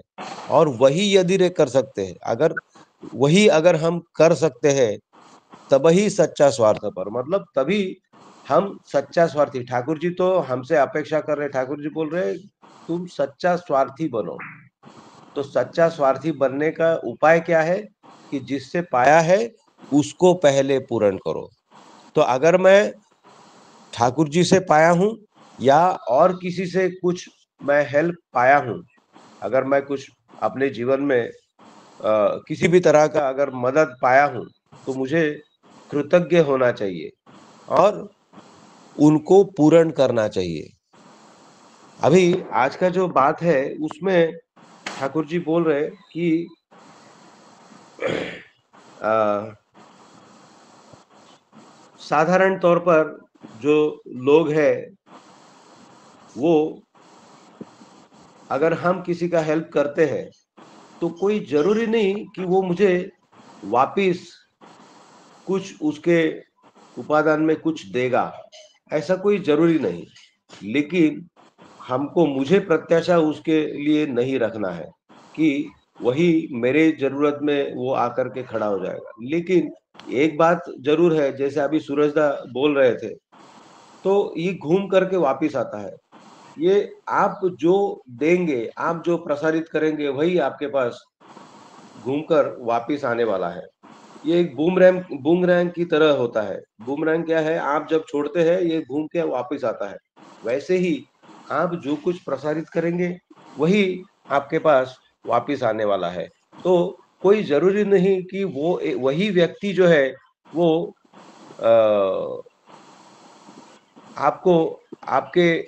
और वही यदि कर सकते हैं, अगर हम कर सकते हैं, तभी सच्चा स्वार्थपर, मतलब तभी हम सच्चा स्वार्थी। ठाकुर जी तो हमसे अपेक्षा कर रहे, ठाकुर जी बोल रहे तुम सच्चा स्वार्थी बनो। तो सच्चा स्वार्थी बनने का उपाय क्या है कि जिससे पाया है उसको पहले पूर्ण करो। तो अगर मैं ठाकुर जी से पाया हूं या और किसी से कुछ मैं हेल्प पाया हूं, अगर मैं कुछ अपने जीवन में किसी भी तरह का अगर मदद पाया हूं, तो मुझे कृतज्ञ होना चाहिए और उनको पूर्ण करना चाहिए। अभी आज का जो बात है उसमें ठाकुर जी बोल रहे कि साधारण तौर पर जो लोग हैं वो, अगर हम किसी का हेल्प करते हैं तो कोई जरूरी नहीं कि वो मुझे वापिस कुछ उसके उपादान में कुछ देगा, ऐसा कोई जरूरी नहीं। लेकिन मुझे प्रत्याशा उसके लिए नहीं रखना है कि वही मेरे जरूरत में वो आकर के खड़ा हो जाएगा। लेकिन एक बात जरूर है, जैसे अभी सूरजदा बोल रहे थे, तो ये घूम करके वापिस आता है। ये आप जो देंगे, आप जो प्रसारित करेंगे, वही आपके पास घूमकर वापिस आने वाला है। ये एक बूमरैंग की तरह होता है। बूमरैंग क्या है, आप जब छोड़ते हैं ये घूम के वापिस आता है। वैसे ही आप जो कुछ प्रसारित करेंगे वही आपके पास वापिस आने वाला है। तो कोई जरूरी नहीं कि वही व्यक्ति जो है वो आपको आपके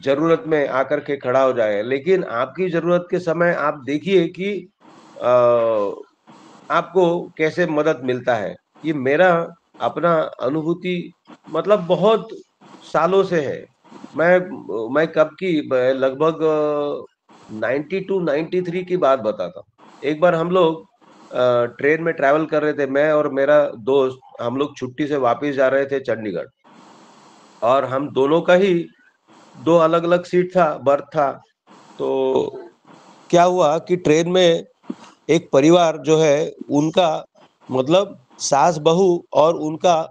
जरूरत में आकर के खड़ा हो जाए, लेकिन आपकी जरूरत के समय आप देखिए कि आपको कैसे मदद मिलता है। ये मेरा अपना अनुभूति मतलब बहुत सालों से है। मैं कब की लगभग 92 93 की बात बताता हूँ। एक बार हम लोग ट्रेन में ट्रैवल कर रहे थे, मैं और मेरा दोस्त, हम लोग छुट्टी से वापस जा रहे थे चंडीगढ़, और हम दोनों का ही 2 अलग-अलग सीट था, बर्थ था। तो क्या हुआ कि ट्रेन में एक परिवार जो है उनका मतलब सास बहू और उनका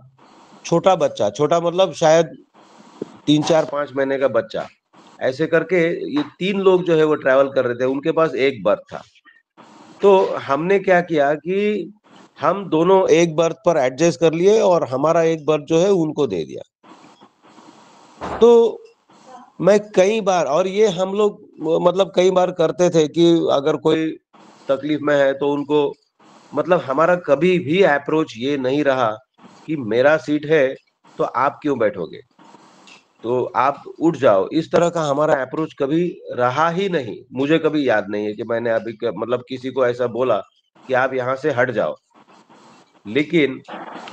छोटा बच्चा, छोटा मतलब शायद 3 4 5 महीने का बच्चा, ऐसे करके ये 3 लोग जो है वो ट्रैवल कर रहे थे, उनके पास एक बर्थ था। तो हमने क्या किया कि हम दोनों एक बर्थ पर एडजस्ट कर लिए और हमारा एक बर्थ जो है उनको दे दिया। तो मैं कई बार, और ये हम लोग मतलब कई बार करते थे कि अगर कोई तकलीफ में है तो उनको, मतलब हमारा कभी भी अप्रोच ये नहीं रहा कि मेरा सीट है तो आप क्यों बैठोगे, तो आप उठ जाओ। इस तरह का हमारा अप्रोच कभी रहा ही नहीं। मुझे कभी याद नहीं है कि मैंने अभी मतलब किसी को ऐसा बोला कि आप यहाँ से हट जाओ। लेकिन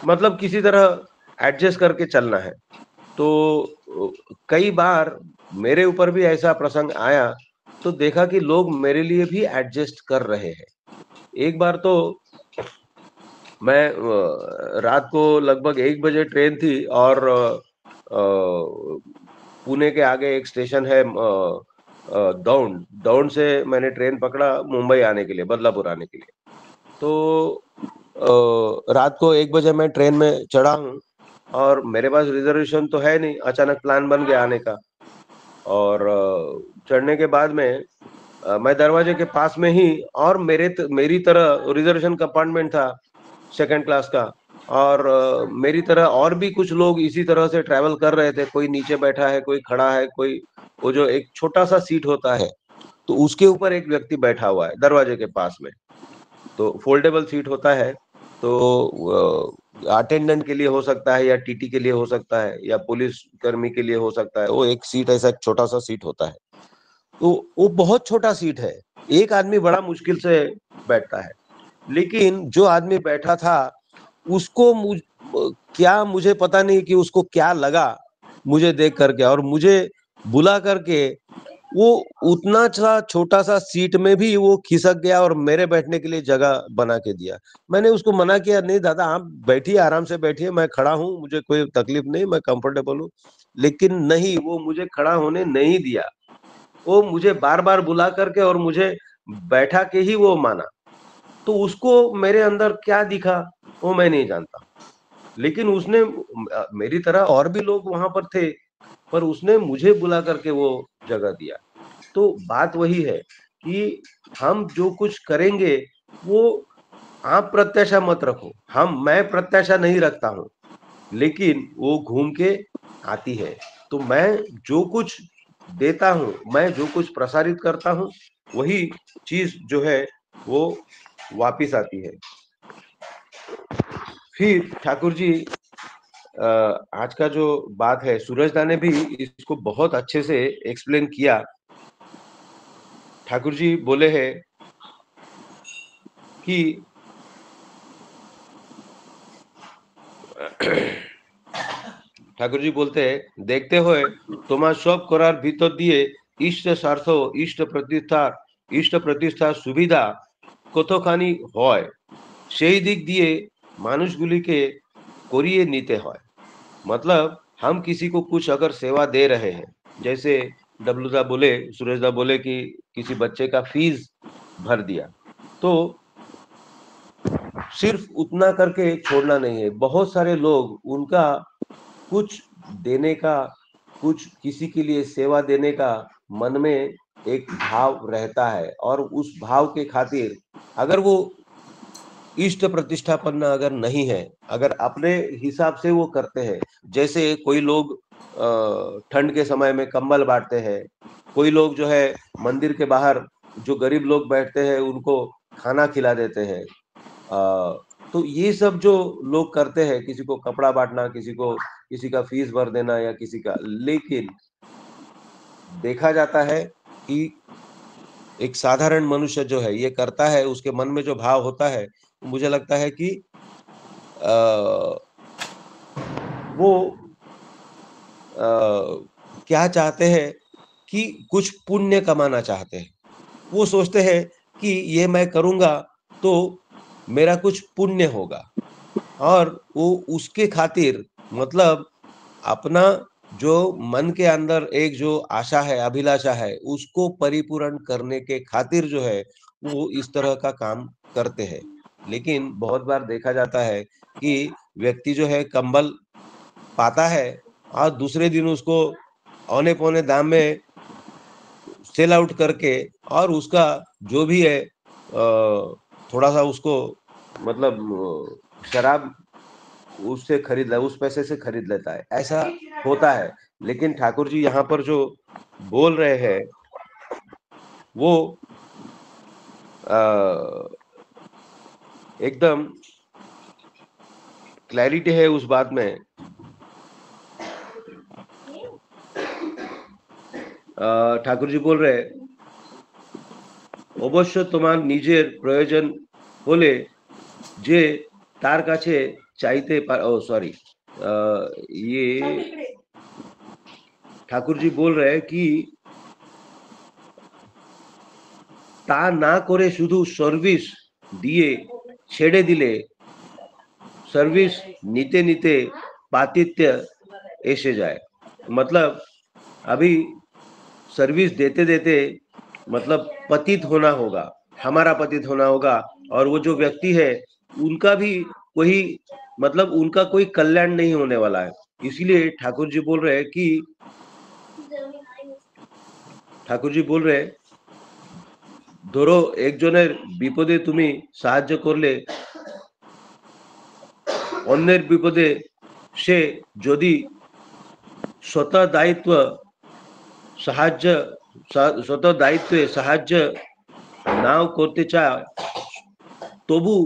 मतलब किसी तरह एडजस्ट करके चलना है। तो कई बार मेरे ऊपर भी ऐसा प्रसंग आया, तो देखा कि लोग मेरे लिए भी एडजस्ट कर रहे हैं। एक बार तो मैं रात को लगभग 1 बजे ट्रेन थी, और पुणे के आगे एक स्टेशन है दौंड, दौंड से मैंने ट्रेन पकड़ा मुंबई आने के लिए, बदलापुर आने के लिए। तो रात को 1 बजे मैं ट्रेन में चढ़ा हूँ और मेरे पास रिजर्वेशन तो है नहीं, अचानक प्लान बन गया आने का। और चढ़ने के बाद में मैं दरवाजे के पास में ही, और मेरी तरह रिजर्वेशन कंपार्टमेंट था सेकंड क्लास का, और मेरी तरह और भी कुछ लोग इसी तरह से ट्रैवल कर रहे थे। कोई नीचे बैठा है, कोई खड़ा है, कोई वो जो एक छोटा सा सीट होता है तो उसके ऊपर एक व्यक्ति बैठा हुआ है दरवाजे के पास में। तो फोल्डेबल सीट होता है, तो अटेंडेंट के लिए हो सकता है, या टीटी के लिए हो सकता है, या पुलिस कर्मी के लिए हो सकता है। वो एक सीट ऐसा छोटा सा सीट होता है, तो वो बहुत छोटा सीट है, एक आदमी बड़ा मुश्किल से बैठता है। लेकिन जो आदमी बैठा था उसको क्या मुझे पता नहीं कि उसको क्या लगा मुझे देख करके, और मुझे बुला करके वो उतना सा छोटा सा सीट में भी वो खिसक गया और मेरे बैठने के लिए जगह बना के दिया। मैंने उसको मना किया, नहीं दादा आप बैठिए, आराम से बैठिए, मैं खड़ा हूँ, मुझे कोई तकलीफ नहीं, मैं कंफर्टेबल हूँ। लेकिन नहीं, वो मुझे खड़ा होने नहीं दिया। वो मुझे बार बार बुला करके और मुझे बैठा के ही वो माना। तो उसको मेरे अंदर क्या दिखा वो मैं नहीं जानता, लेकिन उसने मेरी तरह और भी लोग वहां पर थे, पर उसने मुझे बुला करके वो जगह दिया। तो बात वही है कि हम जो कुछ करेंगे वो आप प्रत्याशा मत रखो, मैं प्रत्याशा नहीं रखता हूं, लेकिन वो घूम के आती है। तो मैं जो कुछ देता हूं, मैं जो कुछ प्रसारित करता हूं, वही चीज जो है वो वापिस आती है। फिर ठाकुर जी आज का जो बात है, सूरजदा ने भी इसको बहुत अच्छे से एक्सप्लेन किया। ठाकुर जी बोले हैं कि ठाकुर जी बोलते हैं, देखते हुए তোমার সব করার ভিতর দিয়ে ইষ্ট স্বার্থ, ইষ্ট প্রতিষ্ঠা সুবিধা কতখানি হয় সেই दिक दिए মানুষগুলিকে করিয়ে নিতে হয়। मतलब हम किसी को कुछ अगर सेवा दे रहे हैं, जैसे डब्लूदा बोले, सूरजदा बोले कि किसी बच्चे का फीस भर दिया, तो सिर्फ उतना करके छोड़ना नहीं है। बहुत सारे लोग उनका कुछ देने का, कुछ किसी के लिए सेवा देने का मन में एक भाव रहता है, और उस भाव के खातिर अगर वो इष्ट प्रतिष्ठापन्न अगर नहीं है, अगर अपने हिसाब से वो करते हैं, जैसे कोई लोग ठंड के समय में कंबल बांटते हैं, कोई लोग जो है मंदिर के बाहर जो गरीब लोग बैठते हैं उनको खाना खिला देते हैं। तो ये सब जो लोग करते हैं, किसी को कपड़ा बांटना, किसी का फीस भर देना या किसी का, लेकिन देखा जाता है कि एक साधारण मनुष्य जो है ये करता है, उसके मन में जो भाव होता है, मुझे लगता है कि वो क्या चाहते हैं कि कुछ पुण्य कमाना चाहते हैं। वो सोचते हैं कि ये मैं करूंगा तो मेरा कुछ पुण्य होगा, और वो उसके खातिर, मतलब अपना जो मन के अंदर एक जो आशा है, अभिलाषा है, उसको परिपूर्ण करने के खातिर जो है वो इस तरह का काम करते हैं। लेकिन बहुत बार देखा जाता है कि व्यक्ति जो है कंबल पाता है और दूसरे दिन उसको औने पौने दाम में सेल आउट करके, और उसका जो भी है थोड़ा सा उसको, मतलब शराब उससे उस पैसे से खरीद लेता है, ऐसा होता है। लेकिन ठाकुर जी यहाँ पर जो बोल रहे हैं वो एकदम क्लैरिटी है उस बात में। ठाकुर जी बोल रहे, অবশ্য তোমার নিজের প্রয়োজন হলে যে তার কাছে চাইতে सॉरी, ये ठाकुर जी बोल रहे हैं कि তা না করে শুধু সার্ভিস দিয়ে ছেড়ে दिले सर्विस नीते नीते पातित्य ऐसे जाए। मतलब अभी सर्विस देते देते, मतलब पतित होना होगा, हमारा पतित होना होगा, और वो जो व्यक्ति है उनका भी वही, मतलब उनका कोई कल्याण नहीं होने वाला है। इसीलिए ठाकुर जी बोल रहे हैं कि ধরো একজনের বিপদে তুমি সাহায্য করলে, অন্যের বিপদে সে যদি শত দায়িত্বে সাহায্য নাও করতে চায়, তবু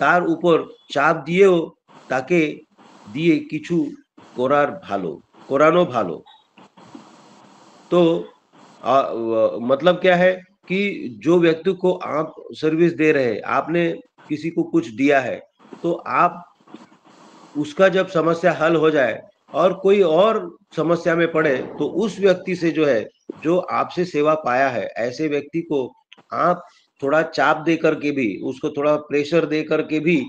তার উপর চাপ দিয়েও তাকে দিয়ে কিছু করানো ভালো। तो मतलब क्या है कि जो व्यक्ति को आप सर्विस दे रहे हैं, आपने किसी को कुछ दिया है, तो आप उसका जब समस्या हल हो जाए और कोई और समस्या में पड़े तो उस व्यक्ति से जो है, जो आपसे सेवा पाया है, ऐसे व्यक्ति को आप थोड़ा चाप दे करके भी, उसको थोड़ा प्रेशर दे करके भी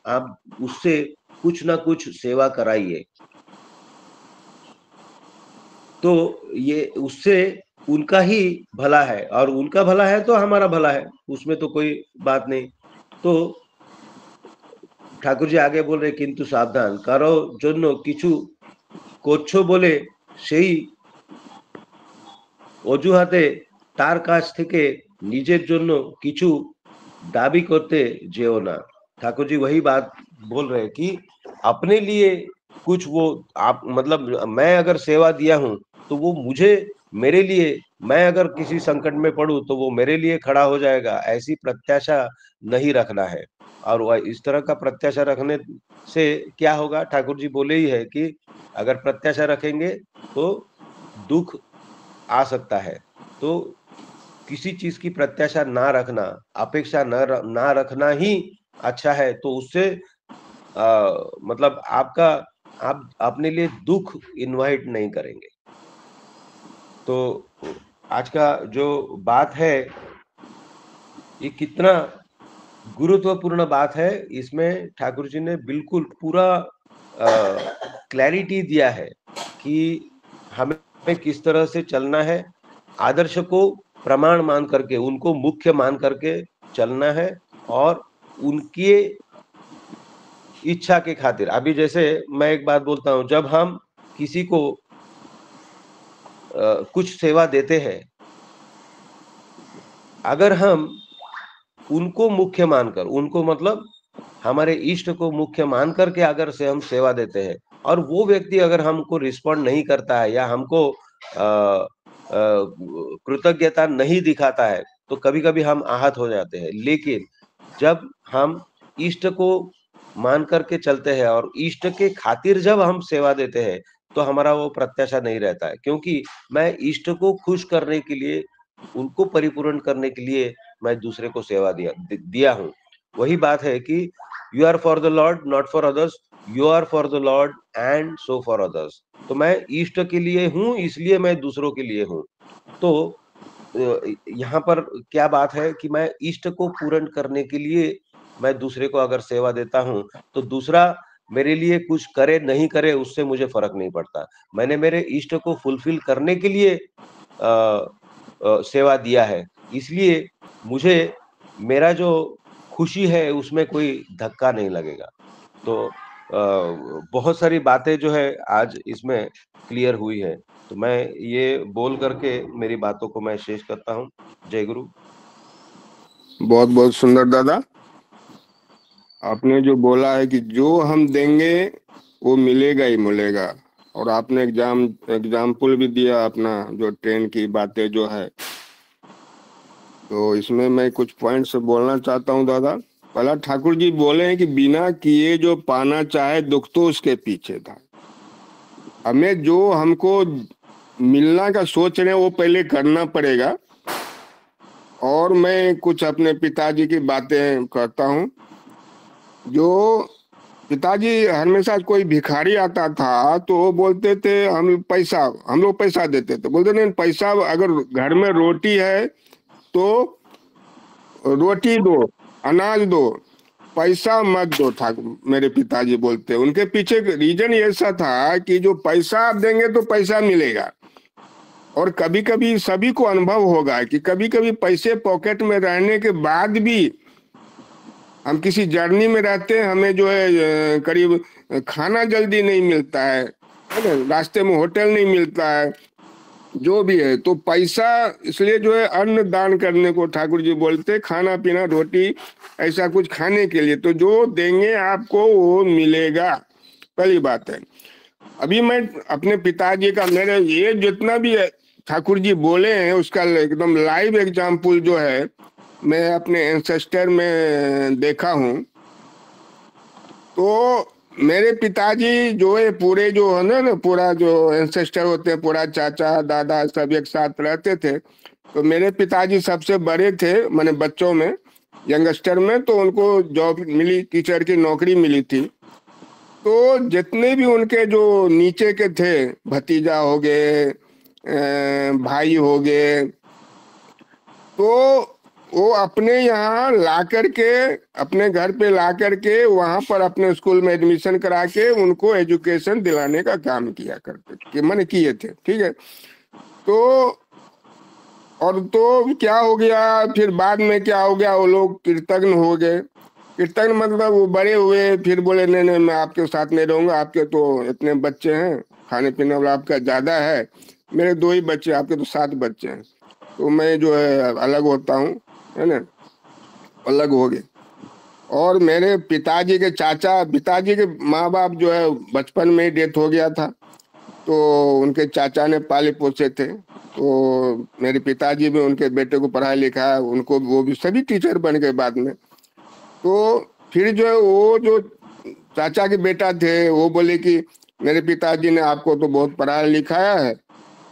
आप उससे कुछ ना कुछ सेवा कराइए। तो ये उससे उनका ही भला है, और उनका भला है तो हमारा भला है, उसमें तो कोई बात नहीं। तो ठाकुर जी आगे बोल रहे, किंतु सावधान, कारो जन्य किछु করছো বলে সেই অজুহাতে তার কাছ থেকে নিজের জন্য কিছু दाबी करते जेओ ना। ठाकुर जी वही बात बोल रहे हैं कि अपने लिए कुछ वो आप मतलब मैं अगर सेवा दिया हूं तो वो मुझे मेरे लिए, मैं अगर किसी संकट में पड़ूं तो वो मेरे लिए खड़ा हो जाएगा, ऐसी प्रत्याशा नहीं रखना है। और वह इस तरह का प्रत्याशा रखने से क्या होगा, ठाकुर जी बोले ही है कि अगर प्रत्याशा रखेंगे तो दुख आ सकता है। तो किसी चीज की प्रत्याशा ना रखना, अपेक्षा ना रखना ही अच्छा है। तो उससे मतलब आपका आप अपने लिए दुख इनवाइट नहीं करेंगे। तो आज का जो बात है ये कितना गुरुत्वपूर्ण बात है, इसमें ठाकुर जी ने बिल्कुल पूरा क्लैरिटी दिया है कि हमें किस तरह से चलना है। आदर्श को प्रमाण मान करके, उनको मुख्य मान करके चलना है, और उनकी इच्छा के खातिर। अभी जैसे मैं एक बात बोलता हूँ, जब हम किसी को कुछ सेवा देते हैं, अगर हम उनको मुख्य मानकर, उनको मतलब हमारे इष्ट को मुख्य मान करके अगर से हम सेवा देते हैं, और वो व्यक्ति अगर हमको रिस्पॉन्ड नहीं करता है या हमको कृतज्ञता नहीं दिखाता है, तो कभी-कभी हम आहत हो जाते हैं। लेकिन जब हम इष्ट को मान करके चलते हैं और इष्ट के खातिर जब हम सेवा देते हैं, तो हमारा वो प्रत्याशा नहीं रहता है, क्योंकि मैं इष्ट को खुश करने के लिए, उनको परिपूर्ण करने के लिए मैं दूसरे को सेवा दिया हूँ। वही बात है कि you are for the lord not for others, you are for the lord and so for others. तो मैं इष्ट के लिए हूँ, इसलिए मैं दूसरों के लिए हूँ। तो यहाँ पर क्या बात है कि मैं इष्ट को पूर्ण करने के लिए मैं दूसरे को अगर सेवा देता हूँ, तो दूसरा मेरे लिए कुछ करे नहीं करे उससे मुझे फर्क नहीं पड़ता। मैंने मेरे इष्ट को फुलफिल करने के लिए सेवा दिया है, इसलिए मुझे मेरा जो खुशी है उसमें कोई धक्का नहीं लगेगा। तो बहुत सारी बातें जो है आज इसमें क्लियर हुई है। तो मैं ये बोल करके मेरी बातों को मैं शेष करता हूँ। जय गुरु। बहुत बहुत सुंदर दादा, आपने जो बोला है कि जो हम देंगे वो मिलेगा ही मिलेगा, और आपने एग्जाम्पल भी दिया अपना जो ट्रेन की बातें जो है। तो इसमें मैं कुछ पॉइंट्स बोलना चाहता हूँ दादा। पहला, ठाकुर जी बोले हैं कि बिना किए जो पाना चाहे दुख तो उसके पीछे था। हमें जो हमको मिलना का सोच रहे हैं वो पहले करना पड़ेगा। और मैं कुछ अपने पिताजी की बातें करता हूँ। जो पिताजी हमेशा कोई भिखारी आता था तो वो बोलते थे हम लोग पैसा देते थे, बोलते नहीं पैसा अगर घर में रोटी है तो रोटी दो, अनाज दो, पैसा मत दो। ठाकुर मेरे पिताजी बोलते, उनके पीछे रीजन ऐसा था कि जो पैसा आप देंगे तो पैसा मिलेगा। और कभी कभी सभी को अनुभव होगा कि कभी कभी पैसे पॉकेट में रहने के बाद भी हम किसी जर्नी में रहते हैं, हमें जो है करीब खाना जल्दी नहीं मिलता है ना, रास्ते में होटल नहीं मिलता है, जो भी है। तो पैसा इसलिए जो है अन्न दान करने को ठाकुर जी बोलते, खाना पीना रोटी ऐसा कुछ खाने के लिए। तो जो देंगे आपको वो मिलेगा, पहली बात है। अभी मैं अपने पिताजी का, मेरे ये जितना भी ठाकुर जी बोले हैं उसका एकदम लाइव एग्जाम्पल जो है मैं अपने एंसेस्टर में देखा हूँ। तो मेरे पिताजी जो है पूरे जो है ना पूरा जो एंसेस्टर होते हैं, पूरा चाचा दादा सब एक साथ रहते थे। तो मेरे पिताजी सबसे बड़े थे, मैंने बच्चों में, यंगस्टर में। तो उनको जॉब मिली, टीचर की नौकरी मिली थी। तो जितने भी उनके जो नीचे के थे, भतीजा हो गए, भाई हो गए, तो वो अपने यहाँ ला करके, अपने घर पे ला करके वहां पर अपने स्कूल में एडमिशन करा के उनको एजुकेशन दिलाने का काम किया करते, कि मन किए थे, ठीक है। तो और तो क्या हो गया, फिर बाद में क्या हो गया, वो लोग कृतज्ञ हो गए। कृतज्ञ मतलब वो बड़े हुए, फिर बोले नहीं नहीं मैं आपके साथ नहीं रहूंगा, आपके तो इतने बच्चे हैं, खाने पीने वाला आपका ज्यादा है, मेरे 2 ही बच्चे, आपके तो 7 बच्चे हैं, तो मैं जो है अलग होता हूँ, है ना, अलग हो गए। और मेरे पिताजी के चाचा, पिताजी के माँ बाप जो है बचपन में ही डेथ हो गया था, तो उनके चाचा ने पाले पोसे थे, तो मेरे पिताजी भी उनके बेटे को पढ़ाया लिखाया, उनको, वो भी सभी टीचर बन गए बाद में। तो फिर जो है वो जो चाचा के बेटा थे वो बोले कि मेरे पिताजी ने आपको तो बहुत पढ़ाया लिखाया है,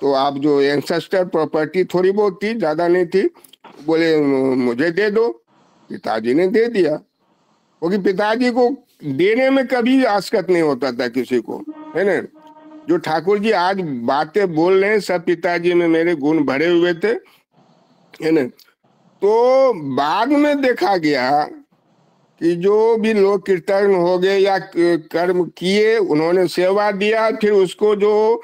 तो आप जो एंसेस्टर प्रॉपर्टी थोड़ी बहुत थी, ज्यादा नहीं थी, बोले मुझे दे दो। पिताजी ने दे दिया, क्योंकि पिताजी को देने में कभी आसकत नहीं होता था किसी को, है ना। जो ठाकुर जी आज बातें बोल रहे हैं, सब पिताजी में मेरे गुण भरे हुए थे, है ना। तो बाद में देखा गया कि जो भी लोग कीर्तन हो गए या कर्म किए, उन्होंने सेवा दिया, फिर उसको जो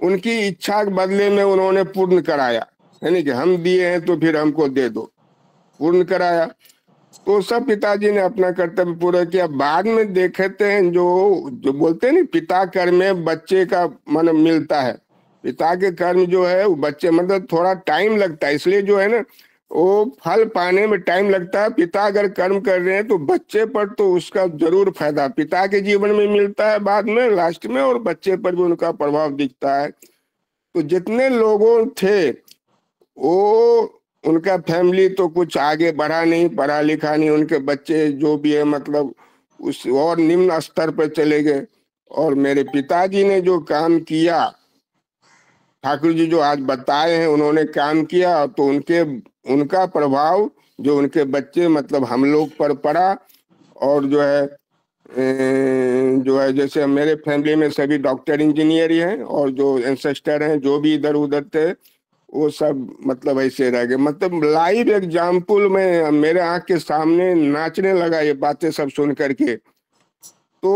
उनकी इच्छा के बदले में उन्होंने पूर्ण कराया, यानी कि हम दिए हैं तो फिर हमको दे दो, पूर्ण कराया। तो सब पिताजी ने अपना कर्तव्य पूरा किया। बाद में देखते हैं जो जो बोलते हैं ना, पिता कर्म में बच्चे का मन मिलता है, पिता के कर्म जो है वो बच्चे, मतलब थोड़ा टाइम लगता है, इसलिए जो है ना वो फल पाने में टाइम लगता है। पिता अगर कर्म कर रहे हैं तो बच्चे पर तो उसका जरूर फायदा पिता के जीवन में मिलता है बाद में, लास्ट में, और बच्चे पर भी उनका प्रभाव दिखता है। तो जितने लोगों थे वो, उनका फैमिली तो कुछ आगे बढ़ा नहीं, पढ़ा लिखा नहीं, उनके बच्चे जो भी है मतलब उस और निम्न स्तर पर चले गए। और मेरे पिताजी ने जो काम किया, ठाकुर जी जो आज बताए हैं, उन्होंने काम किया, तो उनके, उनका प्रभाव जो उनके बच्चे मतलब हम लोग पर पड़ा। और जो है जो है जैसे मेरे फैमिली में सभी डॉक्टर इंजीनियर ही हैं, और जो एंसेस्टर हैं जो भी इधर उधर थे वो सब मतलब ऐसे रह गए, मतलब लाइव एग्जाम्पल में मेरे आंख के सामने नाचने लगा ये बातें सब सुन करके। तो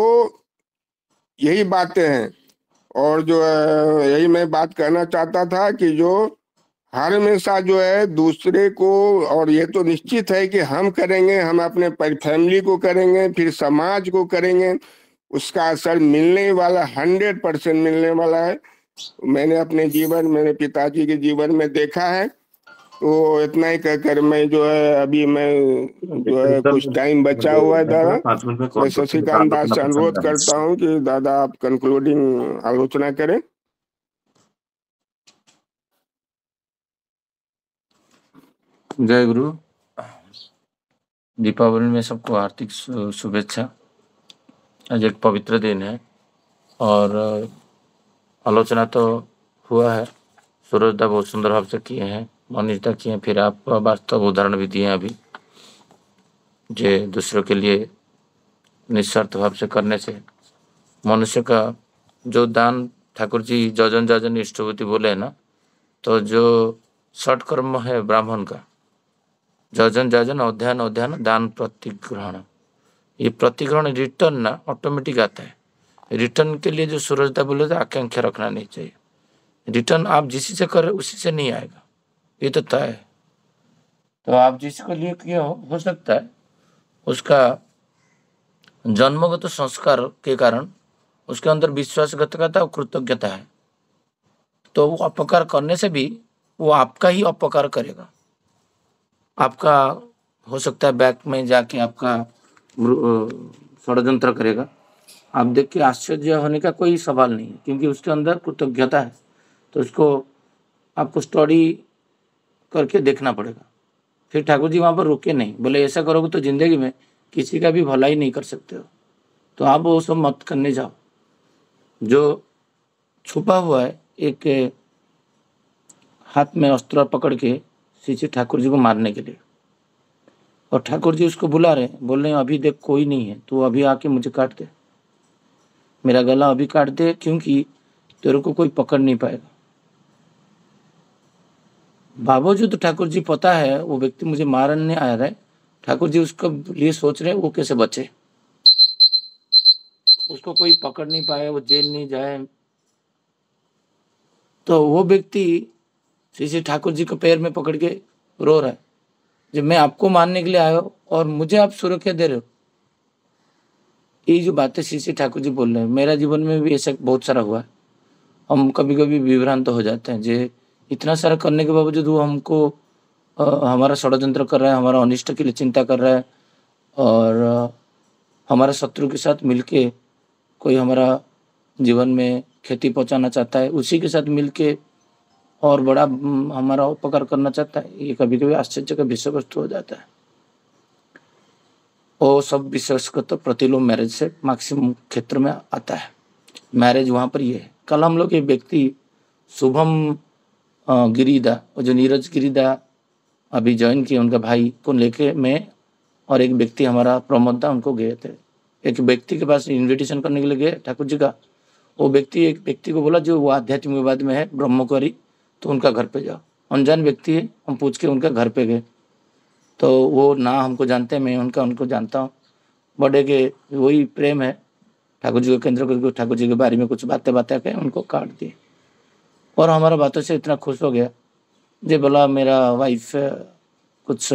यही बातें हैं। और जो है यही मैं बात कहना चाहता था कि जो हर हमेशा जो है दूसरे को, और ये तो निश्चित है कि हम करेंगे, हम अपने फैमिली को करेंगे, फिर समाज को करेंगे, उसका असर मिलने वाला, 100% मिलने वाला है। मैंने अपने जीवन, मेरे पिताजी के जीवन में देखा है। तो इतना ही कहकर मैं जो है अभी मैं जो है कुछ टाइम बचा हुआ है दादा, 5 मिनट में मैं कॉल करते हैं, शशिकांत आप दास अपना से पसंद अनुरोध करें। करता हूं कि दादा आप कंक्लूडिंग आलोचना करें। जय गुरु। दीपावली में सबको हार्दिक शुभेच्छा। आज एक पवित्र दिन है और आलोचना तो हुआ है, सूरजदा बहुत सुंदर भाव से किए हैं, मनीषदा किए हैं, फिर आप वास्तव उदाहरण भी दिए हैं अभी, जो दूसरों के लिए निस्वार्थ भाव से करने से मनुष्य का जो दान, ठाकुर जी जजन जजन इष्टभूति बोले हैं ना, तो जो षट कर्म है ब्राह्मण का, जजन जजन अध्ययन अध्ययन दान प्रतिग्रहण, ये प्रतिग्रहण रिटर्न ना ऑटोमेटिक आता है। रिटर्न के लिए जो सूरजदा बोले थे आकांक्षा रखना नहीं चाहिए, रिटर्न आप जिसी से करें उसी से नहीं आएगा, ये तो तय है। तो आप जिसको लिए किए हो सकता है उसका जन्मगत संस्कार के कारण उसके अंदर विश्वासघातकता और कृतज्ञता है, तो वो अपकार करने से भी वो आपका ही अपकार करेगा। आपका हो सकता है बैक में जाके आपका षड्यंत्र करेगा, आप देख के आश्चर्य होने का कोई सवाल नहीं है, क्योंकि उसके अंदर कृतज्ञता है। तो उसको आपको स्टडी करके देखना पड़ेगा। फिर ठाकुर जी वहाँ पर रुके नहीं, बोले ऐसा करोगे तो जिंदगी में किसी का भी भला ही नहीं कर सकते हो, तो आप वो सब मत करने जाओ। जो छुपा हुआ है एक हाथ में अस्त्र पकड़ के श्री ठाकुर जी को मारने के लिए, और ठाकुर जी उसको बुला रहे हैं, बोल रहे हैं अभी देख कोई नहीं है, तू अभी आके मुझे काट दे। मेरा गला अभी काट दे, क्योंकि तेरे को कोई पकड़ नहीं पाएगा। बावजूद ठाकुर जी पता है वो व्यक्ति मुझे मारने आ रहा है, ठाकुर जी उसके लिए सोच रहे हैं वो कैसे बचे, उसको कोई पकड़ नहीं पाए, वो जेल नहीं जाए। तो वो व्यक्ति श्री ठाकुर जी को पैर में पकड़ के रो रहा है, जब मैं आपको मारने के लिए आया हूं और मुझे आप सुरक्षा दे रहे हो। ये जो बातें श्री ठाकुर जी बोल रहे हैं, मेरा जीवन में भी ऐसा बहुत सारा हुआ है। हम कभी कभी विभ्रांत हो जाते हैं, जे इतना सारा करने के बावजूद वो हमको हमारा षड्यंत्र कर रहा है, हमारा अनिष्ट के लिए चिंता कर रहा है, और हमारा शत्रु के साथ मिलके कोई हमारा जीवन में क्षति पहुंचाना चाहता है, उसी के साथ मिलके और बड़ा हमारा उपकार करना चाहता है। ये कभी कभी आश्चर्य का विषय वस्तु हो जाता है। वो सब विशेषकर प्रतिलोम मैरिज से मैक्सिमम क्षेत्र में आता है। मैरिज वहाँ पर ये है। कल हम लोग एक व्यक्ति शुभम गिरिदा, और जो नीरज गिरिदा अभी ज्वाइन किए, उनका भाई को लेके मैं और एक व्यक्ति हमारा प्रमोद दा, उनको गए थे। एक व्यक्ति के पास इन्विटेशन करने के लिए गए ठाकुर जी का। वो व्यक्ति एक व्यक्ति को बोला जो वो आध्यात्मिकवाद में है, ब्रह्मकुमारी, तो उनका घर पे जाओ। अनजान व्यक्ति है, हम पूछ के उनका घर पे गए, तो वो ना हमको जानते हैं, मैं उनको जानता हूँ। बड़े के वही प्रेम है, ठाकुर जी को केंद्र करके ठाकुर जी के बारे में कुछ बातें कहें, उनको काट दिए। और हमारा बातों से इतना खुश हो गया, जे बोला मेरा वाइफ कुछ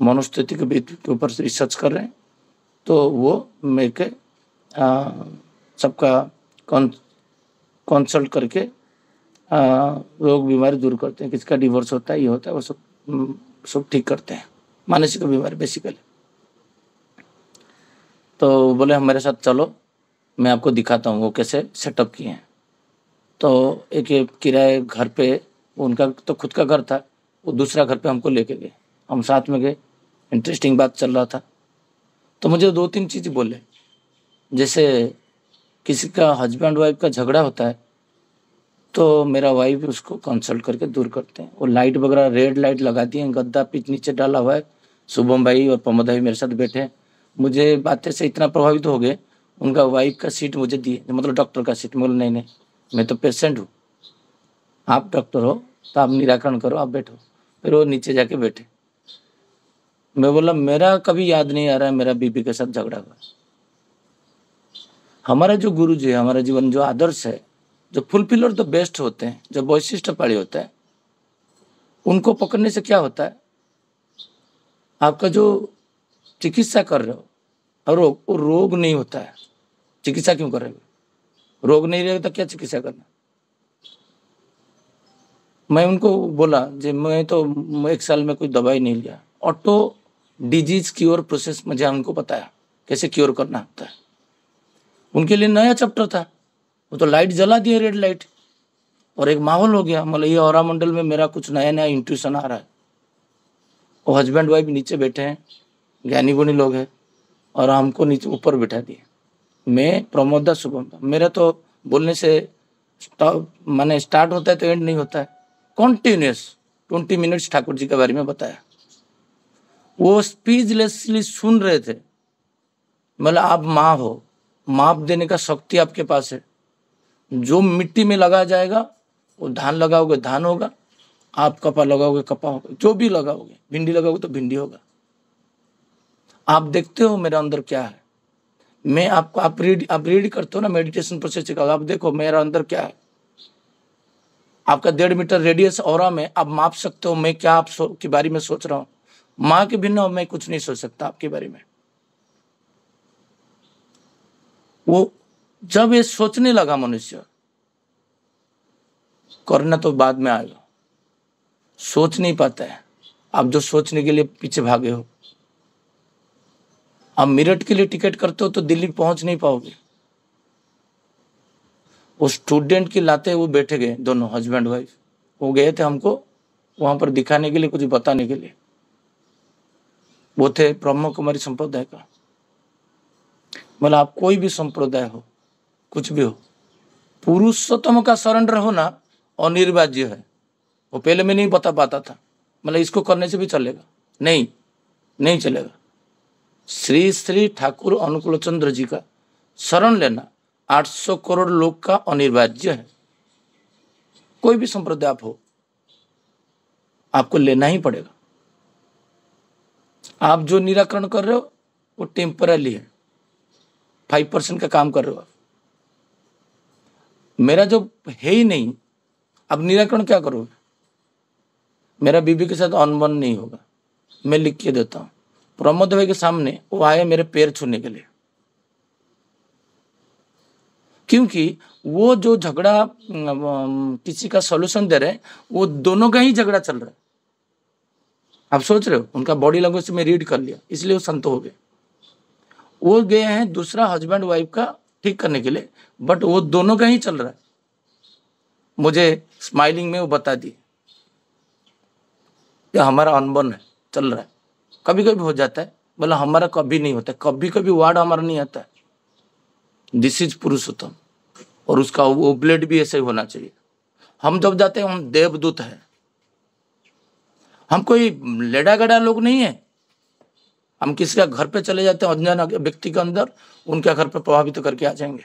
मनुस्थिति के ऊपर रिसर्च कर रहे हैं, तो वो मेरे के सबका कंसल्ट करके रोग बीमारी दूर करते हैं। किसका डिवोर्स होता है, ये होता है, वो सब ठीक करते हैं, मानसिक बीमारी बेसिकली। तो बोले हम मेरे साथ चलो, मैं आपको दिखाता हूँ वो कैसे सेटअप किए हैं। तो एक किराए घर पे, उनका तो खुद का घर था, वो दूसरा घर पे हमको लेके गए, हम साथ में गए। इंटरेस्टिंग बात चल रहा था, तो मुझे 2-3 चीज़ बोले। जैसे किसी का हस्बैंड वाइफ का झगड़ा होता है, तो मेरा वाइफ उसको कंसल्ट करके दूर करते हैं। वो लाइट वगैरह रेड लाइट लगा दिए, गद्दा पिच नीचे डाला हुआ है, शुभम भाई और प्रमोद भाई मेरे साथ बैठे हैं। मुझे बातें से इतना प्रभावित हो गए, उनका वाइफ का सीट मुझे दिए, मतलब डॉक्टर का सीट। बोले नहीं, मैं तो पेशेंट हूँ, आप डॉक्टर हो तो आप निराकरण करो, आप बैठो। फिर वो नीचे जाके बैठे। मैं बोला मेरा कभी याद नहीं आ रहा है मेरा बीबी के साथ झगड़ा हुआ। हमारा जो गुरु जी है, हमारा जीवन जो आदर्श है, जो फुलफिल और द बेस्ट होते हैं, जो वैशिष्ट पाड़ी होता है, उनको पकड़ने से क्या होता है, आपका जो चिकित्सा कर रहे हो और वो रोग नहीं होता है। चिकित्सा क्यों कर रहे हो? रोग नहीं रहेगा तो क्या चिकित्सा करना। मैं उनको बोला जे मैं तो 1 साल में कोई दवाई नहीं लिया, ऑटो डिजीज क्योर प्रोसेस मुझे उनको बताया कैसे क्योर करना होता है। उनके लिए नया चैप्टर था, वो तो लाइट जला दिए, रेड लाइट, और एक माहौल हो गया। मतलब ये औरा मंडल में मेरा कुछ नया नया इंट्यूशन आ रहा है। वो हस्बैंड वाइफ नीचे बैठे हैं, ज्ञानी गुणी लोग हैं, और हमको नीचे ऊपर बैठा दिए। मैं प्रमोद दा, शुभम दा, मेरा तो बोलने से माने स्टार्ट होता है तो एंड नहीं होता है, कॉन्टिन्यूस 20 मिनट्स ठाकुर जी के बारे में बताया। वो स्पीचलेसली सुन रहे थे। मतलब आप माँ हो, माप देने का शक्ति आपके पास है। जो मिट्टी में लगाया जाएगा वो धान लगाओगे धान होगा, आप कपा लगाओगे कपा होगा, जो भी लगाओगे, भिंडी लगाओगे तो भिंडी होगा। आप देखते हो मेरा अंदर क्या है। मैं आपको आप रीड करते हो ना, मेडिटेशन प्रोसेस सिखाओगे, आप देखो मेरा अंदर क्या है। आपका 1.5 मीटर रेडियस ऑरा में आप माप सकते हो मैं क्या आप के बारे में सोच रहा हूँ। माँ के बिना मैं कुछ नहीं सोच सकता आपके बारे में। वो जब ये सोचने लगा मनुष्य, करना तो बाद में आएगा, सोच नहीं पाता है। आप जो सोचने के लिए पीछे भागे हो, आप मेरठ के लिए टिकट करते हो तो दिल्ली पहुंच नहीं पाओगे। वो स्टूडेंट की लाते वो बैठे गए, दोनों हस्बैंड वाइफ, वो गए थे हमको वहां पर दिखाने के लिए, कुछ बताने के लिए। वो थे ब्रह्म कुमारी संप्रदाय का। मतलब आप कोई भी संप्रदाय हो, कुछ भी हो, पुरुषोत्तम का शरण रहो ना, अनिर्वाज्य है। वो पहले मैं नहीं बता पाता था, मतलब इसको करने से भी चलेगा, नहीं चलेगा। श्री ठाकुर अनुकूल चंद्र जी का शरण लेना 800 करोड़ लोग का अनिवार्य है। कोई भी संप्रदाय आप हो, आपको लेना ही पड़ेगा। आप जो निराकरण कर रहे हो वो टेम्पररी है, 5% का काम कर रहे हो आप। मेरा जो है ही नहीं, अब निराकरण क्या करोगे? मेरा बीबी के साथ अनबन नहीं होगा, मैं लिख के देता हूँ। प्रमोद भाई के सामने वो आए मेरे पैर छूने के लिए, क्योंकि वो जो झगड़ा किसी का सॉल्यूशन दे रहे हैं, वो दोनों का ही झगड़ा चल रहा है। आप सोच रहे हो, उनका बॉडी लैंग्वेज से मैं रीड कर लिया, इसलिए वो शांत हो गए। वो गए हैं दूसरा हस्बैंड वाइफ का ठीक करने के लिए, बट वो दोनों का ही चल रहा है। मुझे स्माइलिंग में वो बता दिए कि हमारा अनबन है, चल रहा है, कभी कभी हो जाता है। बोला हमारा कभी नहीं होता, कभी कभी वर्ड हमारा नहीं आता है। दिस इज पुरुषोत्तम, और उसका वो ब्लेड भी ऐसे ही होना चाहिए। हम जब जाते हैं हम देवदूत हैं, हम कोई लेडा गड़ा लोग नहीं है। हम किसी का घर पे चले जाते हैं अनजान व्यक्ति के अंदर, उनके घर पे प्रभावित करके आ जाएंगे।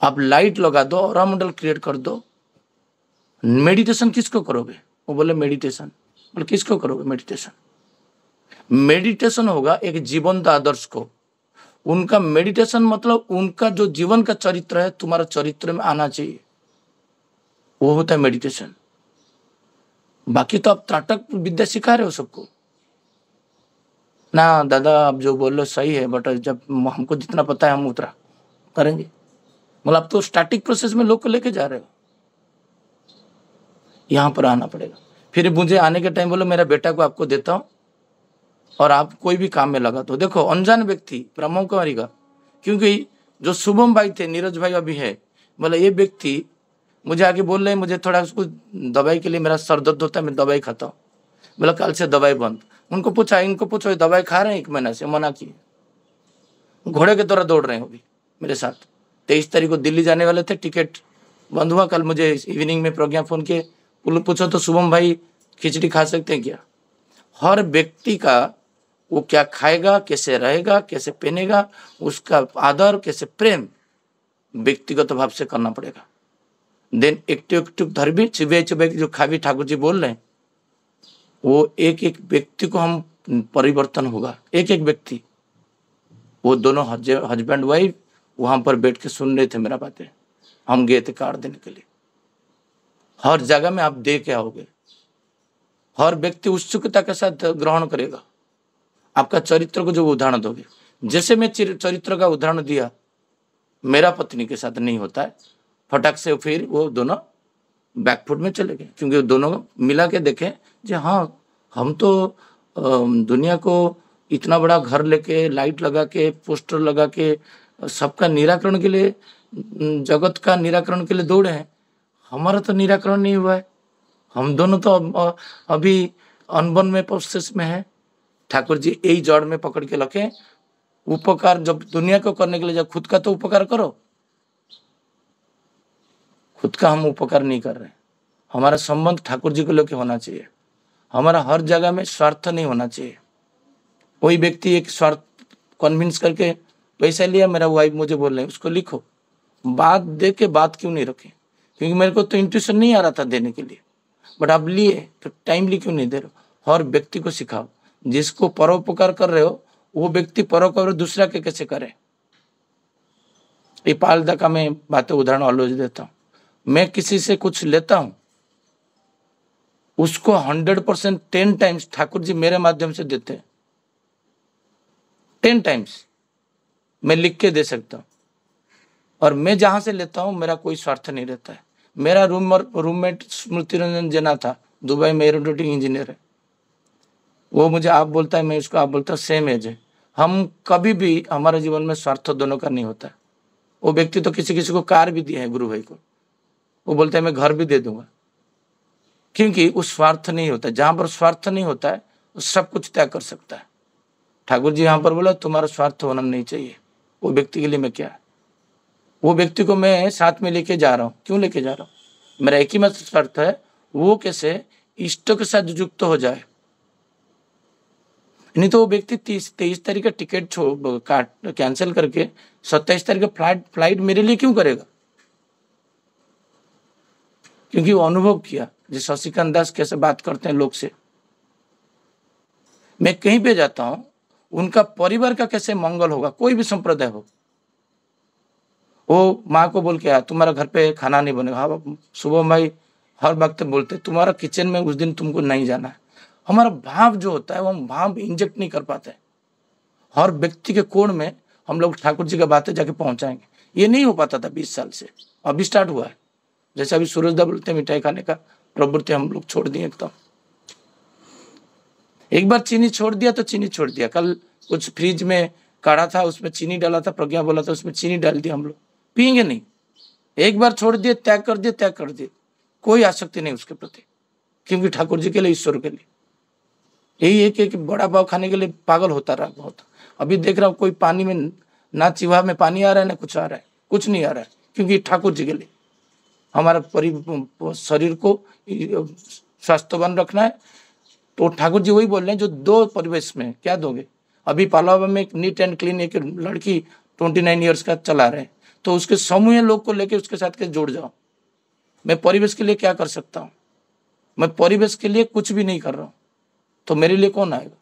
आप लाइट लगा दो, ऑरा मंडल क्रिएट कर दो। मेडिटेशन किसको करोगे? वो बोले मेडिटेशन। बोले किसको करोगे मेडिटेशन? मेडिटेशन होगा एक जीवंत आदर्श को। उनका मेडिटेशन मतलब उनका जो जीवन का चरित्र है तुम्हारा चरित्र में आना चाहिए, वो होता है मेडिटेशन। बाकी तो आप त्राटक विद्या सिखा रहे हो सबको ना। दादा आप जो बोल रहे हो सही है, बट जब हमको जितना पता है हम उतना करेंगे। मतलब आप तो स्टैटिक प्रोसेस में लोग को लेके जा रहे हो। यहाँ पर आना पड़ेगा। फिर मुझे आने के टाइम बोलो मेरा बेटा को आपको देता हूँ और आप कोई भी काम में लगा दो। देखो अनजान व्यक्ति ब्रह्म कुमारी का, क्योंकि जो शुभम भाई थे, नीरज भाई अभी है, बोला ये व्यक्ति मुझे आके बोल रहे हैं मुझे थोड़ा उसको दवाई के लिए, मेरा सर दर्द होता है मैं दवाई खाता हूँ। बोला कल से दवाई बंद। उनको पूछा, इनको पूछो दवाई खा रहे हैं 1 महीना से? मना किए। घोड़े के द्वारा दौड़ रहे हैं अभी मेरे साथ। 23 तारीख को दिल्ली जाने वाले थे, टिकट बंद हुआ। कल मुझे इवनिंग में प्रज्ञा फोन किए, पूछो तो शुभम भाई खिचड़ी खा सकते हैं क्या? हर व्यक्ति का वो क्या खाएगा, कैसे रहेगा, कैसे पहनेगा, उसका आदर, कैसे प्रेम व्यक्तिगत भाव से करना पड़ेगा। देन एक धर्मी चुबे चुबे जो खावी ठाकुर जी बोल रहे हैं, वो एक एक व्यक्ति को हम परिवर्तन होगा, एक एक व्यक्ति। वो दोनों हस्बैंड वाइफ वहां पर बैठ के सुन रहे थे मेरा बातें। हम गए थे कार्ड देने के लिए। हर जगह में आप दे के आओगे, हर व्यक्ति उत्सुकता के साथ ग्रहण करेगा आपका चरित्र को जो उदाहरण दोगे। जैसे मैं चरित्र का उदाहरण दिया, मेरा पत्नी के साथ नहीं होता है, फटाक से फिर वो दोनों बैकफुट में चले गए, क्योंकि दोनों मिला के देखे जी हाँ हम तो दुनिया को इतना बड़ा घर लेके, लाइट लगा के, पोस्टर लगा के, सबका निराकरण के लिए, जगत का निराकरण के लिए दौड़े हैं। हमारा तो निराकरण नहीं हुआ है। हम दोनों तो अभी अनबन में प्रोसेस में है। ठाकुर जी यही जड़ में पकड़ के रखे। उपकार जब दुनिया को करने के लिए, जब खुद का तो उपकार करो। खुद का हम उपकार नहीं कर रहे। हमारा संबंध ठाकुर जी को लेकर होना चाहिए। हमारा हर जगह में स्वार्थ नहीं होना चाहिए। कोई व्यक्ति एक स्वार्थ कन्विंस करके पैसा लिया, मेरा वाइफ मुझे बोल रहे हैं उसको लिखो, बात दे के बात क्यों नहीं रखे? क्योंकि मेरे को तो इंट्यूशन नहीं आ रहा था देने के लिए, बट आप लिए तो टाइमली क्यों नहीं दे रहे हो? हर व्यक्ति को सिखाओ। जिसको परोपकार कर रहे हो वो व्यक्ति परोपकार दूसरा के कैसे करे। ये पालदा का मैं बातें उदाहरण ऑलवेज देता हूँ। मैं किसी से कुछ लेता हूँ, उसको 100% 10 टाइम्स ठाकुर जी मेरे माध्यम से देते हैं। 10 टाइम्स मैं लिख के दे सकता हूँ। और मैं जहां से लेता हूं मेरा कोई स्वार्थ नहीं रहता है। मेरा रूममेट स्मृति रंजन जेना था, दुबई में एरोनॉटिक इंजीनियर है। वो मुझे आप बोलता है, मैं उसको आप बोलता हूँ, सेम एज है। हम कभी भी, हमारे जीवन में स्वार्थ दोनों का नहीं होता है। वो व्यक्ति तो किसी किसी को कार भी दिया है, गुरु भाई को, वो बोलता है मैं घर भी दे दूंगा, क्योंकि उस स्वार्थ नहीं होता है। जहां पर स्वार्थ नहीं होता है वो सब कुछ त्याग कर सकता है। ठाकुर जी यहाँ पर बोला तुम्हारा स्वार्थ होना नहीं चाहिए। वो व्यक्ति के लिए मैं क्या, वो व्यक्ति को मैं साथ में लेके जा रहा हूँ। क्यों लेके जा रहा हूँ? मेरा एक ही मत शर्त है, वो कैसे इष्ट के साथ युक्त हो जाए। नहीं तो वो व्यक्ति 23 तारीख का टिकट कैंसिल करके 27 तारीख का फ्लाइट मेरे लिए क्यों करेगा? क्योंकि वो अनुभव किया जो शशिकांत दास कैसे बात करते हैं लोग से। मैं कहीं पे जाता हूं, उनका परिवार का कैसे मंगल होगा, कोई भी संप्रदाय हो। वो माँ को बोल के आया तुम्हारा घर पे खाना नहीं बनेगा। हाँ शुभम भाई हर वक्त बोलते तुम्हारा किचन में उस दिन तुमको नहीं जाना है। हमारा भाव जो होता है वो हम भाव इंजेक्ट नहीं कर पाते। हर व्यक्ति के कोण में हम लोग ठाकुर जी का बातें जाके पहुंचाएंगे, ये नहीं हो पाता था 20 साल से, अभी स्टार्ट हुआ है। जैसे अभी सूरजदा बोलते हैं मिठाई खाने का प्रवृत्ति हम लोग छोड़ दिए एकदम। एक बार चीनी छोड़ दिया तो चीनी छोड़ दिया। कल कुछ फ्रिज में काढ़ा था, उसमें चीनी डाला था, प्रज्ञा बोला था उसमें चीनी डाल दिया, हम लोग पियेंगे नहीं। एक बार छोड़ दिए, त्याग कर दिए, त्याग कर दिए, कोई आसक्ति नहीं उसके प्रति, क्योंकि ठाकुर जी के लिए, ईश्वर के लिए। यही है कि बड़ा पाव खाने के लिए पागल होता रहा बहुत। अभी देख रहा हूँ कोई पानी में ना चिवा में पानी आ रहा है ना कुछ आ रहा है, कुछ नहीं आ रहा है, क्योंकि ठाकुर जी के लिए। हमारा शरीर को स्वास्थ्यवान रखना है तो ठाकुर जी वही बोल रहे हैं जो दो परिवेश में क्या दोगे। अभी पालावा में एक नीट एंड क्लीन एक लड़की 29 ईयर्स का चला रहे हैं, तो उसके समूह लोग को लेके उसके साथ के जुड़ जाओ। मैं परिवेश के लिए क्या कर सकता हूँ? मैं परिवेश के लिए कुछ भी नहीं कर रहा हूँ, तो मेरे लिए कौन आएगा?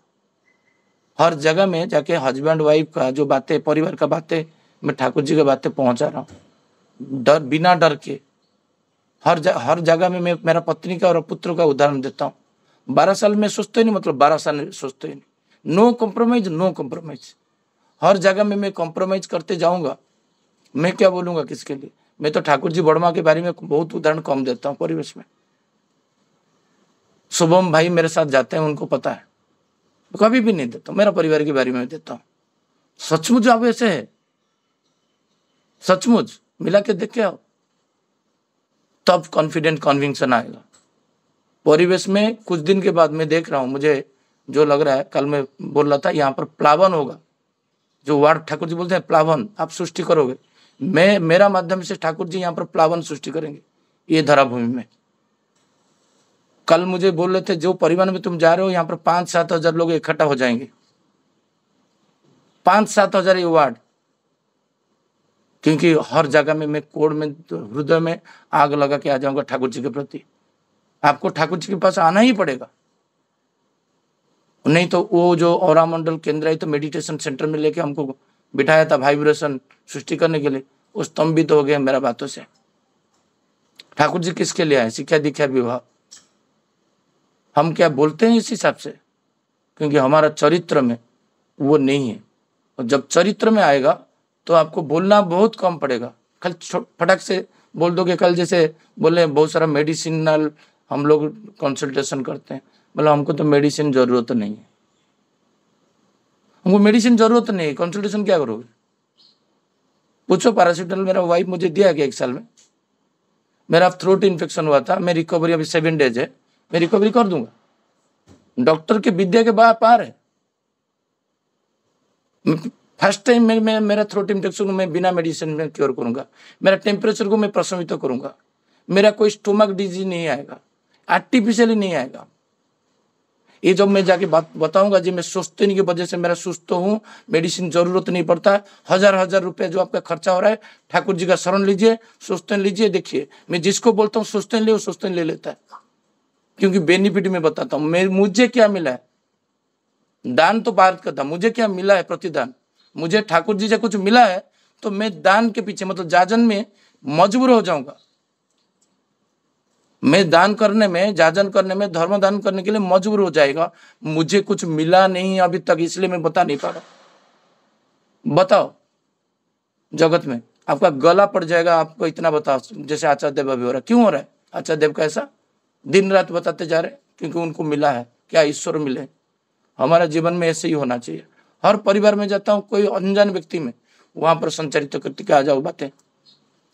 हर जगह में जाके हस्बैंड वाइफ का जो बातें, परिवार का बातें, मैं ठाकुर जी की बातें पहुंचा रहा हूँ डर, बिना डर के। हर जगह में मैं मेरा पत्नी का और पुत्र का उदाहरण देता हूँ। 12 साल में सोचते ही नहीं, मतलब 12 साल में सोचते ही नहीं। No compromise, no compromise. हर जगह में मैं कॉम्प्रोमाइज करते जाऊंगा, मैं क्या बोलूंगा किसके लिए? मैं तो ठाकुर जी बड़मा के बारे में बहुत उदाहरण कम देता हूँ परिवेश में। शुभम भाई मेरे साथ जाते हैं, उनको पता है, कभी भी नहीं देता। मेरा परिवार के बारे में देता हूँ। सचमुच आप ऐसे है, सचमुच मिला के देख के आओ, तब कॉन्फिडेंट कन्विक्शन आएगा। परिवेश में कुछ दिन के बाद मैं देख रहा हूँ, मुझे जो लग रहा है, कल मैं बोल रहा था यहाँ पर प्लावन होगा, जो वार्ड ठाकुर जी बोलते हैं प्लावन आप सृष्टि करोगे। मेरा माध्यम से ठाकुर जी यहाँ पर प्लावन सृष्टि करेंगे ये धराभूमि में। कल मुझे बोल रहे थे जो परिवार में तुम जा रहे हो यहाँ पर 5-7 हजार लोग इकट्ठा हो जाएंगे, 5-7 हजार ये वार्ड। क्योंकि हर जगह में मैं कोड में, हृदय में आग लगा के आ जाऊंगा ठाकुर जी के प्रति। आपको ठाकुर जी के पास आना ही पड़ेगा, नहीं तो वो जो औरा मंडल केंद्र है तो मेडिटेशन सेंटर में लेके हमको बिठाया था वाइब्रेशन सृष्टि करने के लिए, वो स्तंभित हो गया मेरा बातों से। ठाकुर जी किसके लिए आए? शिक्षा दीक्षा विवाह। हम क्या बोलते हैं इस हिसाब से, क्योंकि हमारा चरित्र में वो नहीं है। और जब चरित्र में आएगा तो आपको बोलना बहुत कम पड़ेगा। कल फटक से बोल दोगे। कल जैसे बोले बहुत सारा मेडिसिनल हम लोग कंसल्टेशन करते हैं, बोला हमको तो मेडिसिन जरूरत नहीं है। हमको मेडिसिन जरूरत नहीं है, कंसल्टेशन क्या करोगे? पूछो पैरासिटामोल मेरा वाइफ मुझे दिया कि 1 साल में। मेरा थ्रोट इन्फेक्शन हुआ था, मैं रिकवरी अभी 7 डेज है, मैं रिकवरी कर दूंगा। डॉक्टर के विद्या के पार है। फर्स्ट टाइम मैं मेरा थ्रोट इन्फेक्शन को मैं बिना मेडिसिन में क्योर करूंगा। मेरा टेम्परेचर को मैं प्रशमित करूंगा। मेरा कोई स्टोमक डिजीज नहीं आएगा, आर्टिफिशियली नहीं आएगा। ये जब मैं जाके बात बताऊंगा जी मैं सुस्ती की वजह से मेरा सुस्त हूँ, मेडिसिन जरूरत नहीं पड़ता, 1000 रुपया जो आपका खर्चा हो रहा है, ठाकुर जी का शरण लीजिए, सुस्तन लीजिए। देखिए मैं जिसको बोलता हूँ सुस्तन ले, वो सुस्तन ले लेता है, क्योंकि बेनिफिट में बताता हूँ। मुझे क्या मिला है? दान तो बात करता, मुझे क्या मिला है? प्रतिदान। मुझे ठाकुर जी से कुछ मिला है तो मैं दान के पीछे, मतलब जाजन में मजबूर हो जाऊंगा। मैं दान करने में, जाजन करने में, धर्म दान करने के लिए मजबूर हो जाएगा। मुझे कुछ मिला नहीं अभी तक, इसलिए मैं बता नहीं पा रहा। बताओ जगत में आपका गला पड़ जाएगा, आपको इतना बताओ। जैसे आचार्य देव अभी हो रहा है, क्यों हो रहा है? आचार्य देव का ऐसा दिन रात बताते जा रहे, क्योंकि उनको मिला है। क्या ईश्वर मिले? हमारा जीवन में ऐसे ही होना चाहिए। हर परिवार में जाता हूँ, कोई अनजान व्यक्ति में, वहां पर संचारित करके आ जाओ बातें।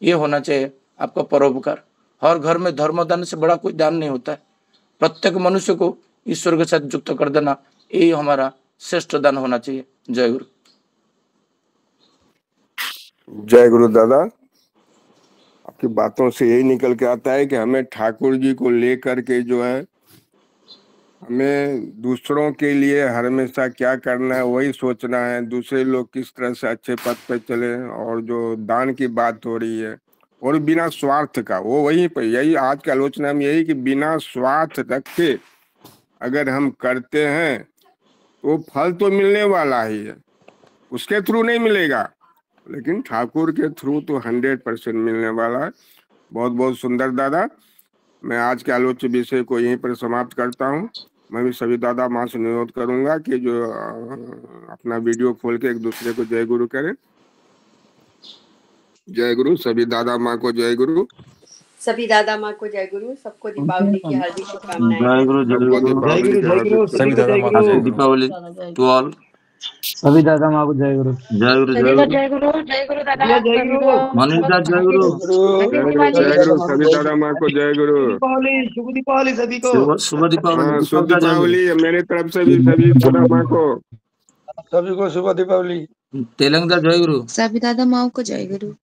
ये होना चाहिए आपका परोपकार। हर घर में धर्मदान से बड़ा कोई दान नहीं होता है। प्रत्येक मनुष्य को ईश्वर के साथ युक्त कर देना, यही हमारा श्रेष्ठ दान होना चाहिए। जय गुरु। जय गुरु दादा। आपकी बातों से यही निकल के आता है कि हमें ठाकुर जी को लेकर के जो है हमें दूसरों के लिए हमेशा क्या करना है वही सोचना है, दूसरे लोग किस तरह से अच्छे पथ पे चले। और जो दान की बात हो रही है और बिना स्वार्थ का, वो वही पर, यही आज की आलोचना में यही कि बिना स्वार्थ रखे अगर हम करते हैं तो फल तो मिलने वाला ही है, उसके थ्रू नहीं मिलेगा, लेकिन ठाकुर के थ्रू तो 100% मिलने वाला है। बहुत बहुत सुंदर दादा। मैं आज के आलोच्य विषय को यहीं पर समाप्त करता हूँ। मैं भी सभी दादा माँ से अनुरोध करूंगा कि जो अपना वीडियो खोल के एक दूसरे को जय गुरु करें। जय गुरु, सभी दादा माँ को जय गुरु। सभी दादा माँ को जय गुरु। सबको दीपावली की हार्दिक शुभकामनाएं। जय गुरु, जय सबको गुरु, दीपावली की हार्दिक सभी दादा माँ को जय गुरु। Deepawali to all. सभी दादा माँ को जय गुरु। जय गुरु, जय गुरु, जय गुरु, जय गुरु दादा। जय गुरु। मनीष दा जय गुरु। जय गुरु, सभी दादा माँ को जय गुरु। शुभ दीपावली सभी को। शुभ दीपावली। हाँ, शुभ दीपावली मेरे तरफ से भी सभी दादा माँ को। सभी को शुभ दीपावली। तेलंग दा जय गुरु। सभी दादा माँ को जय गुरु।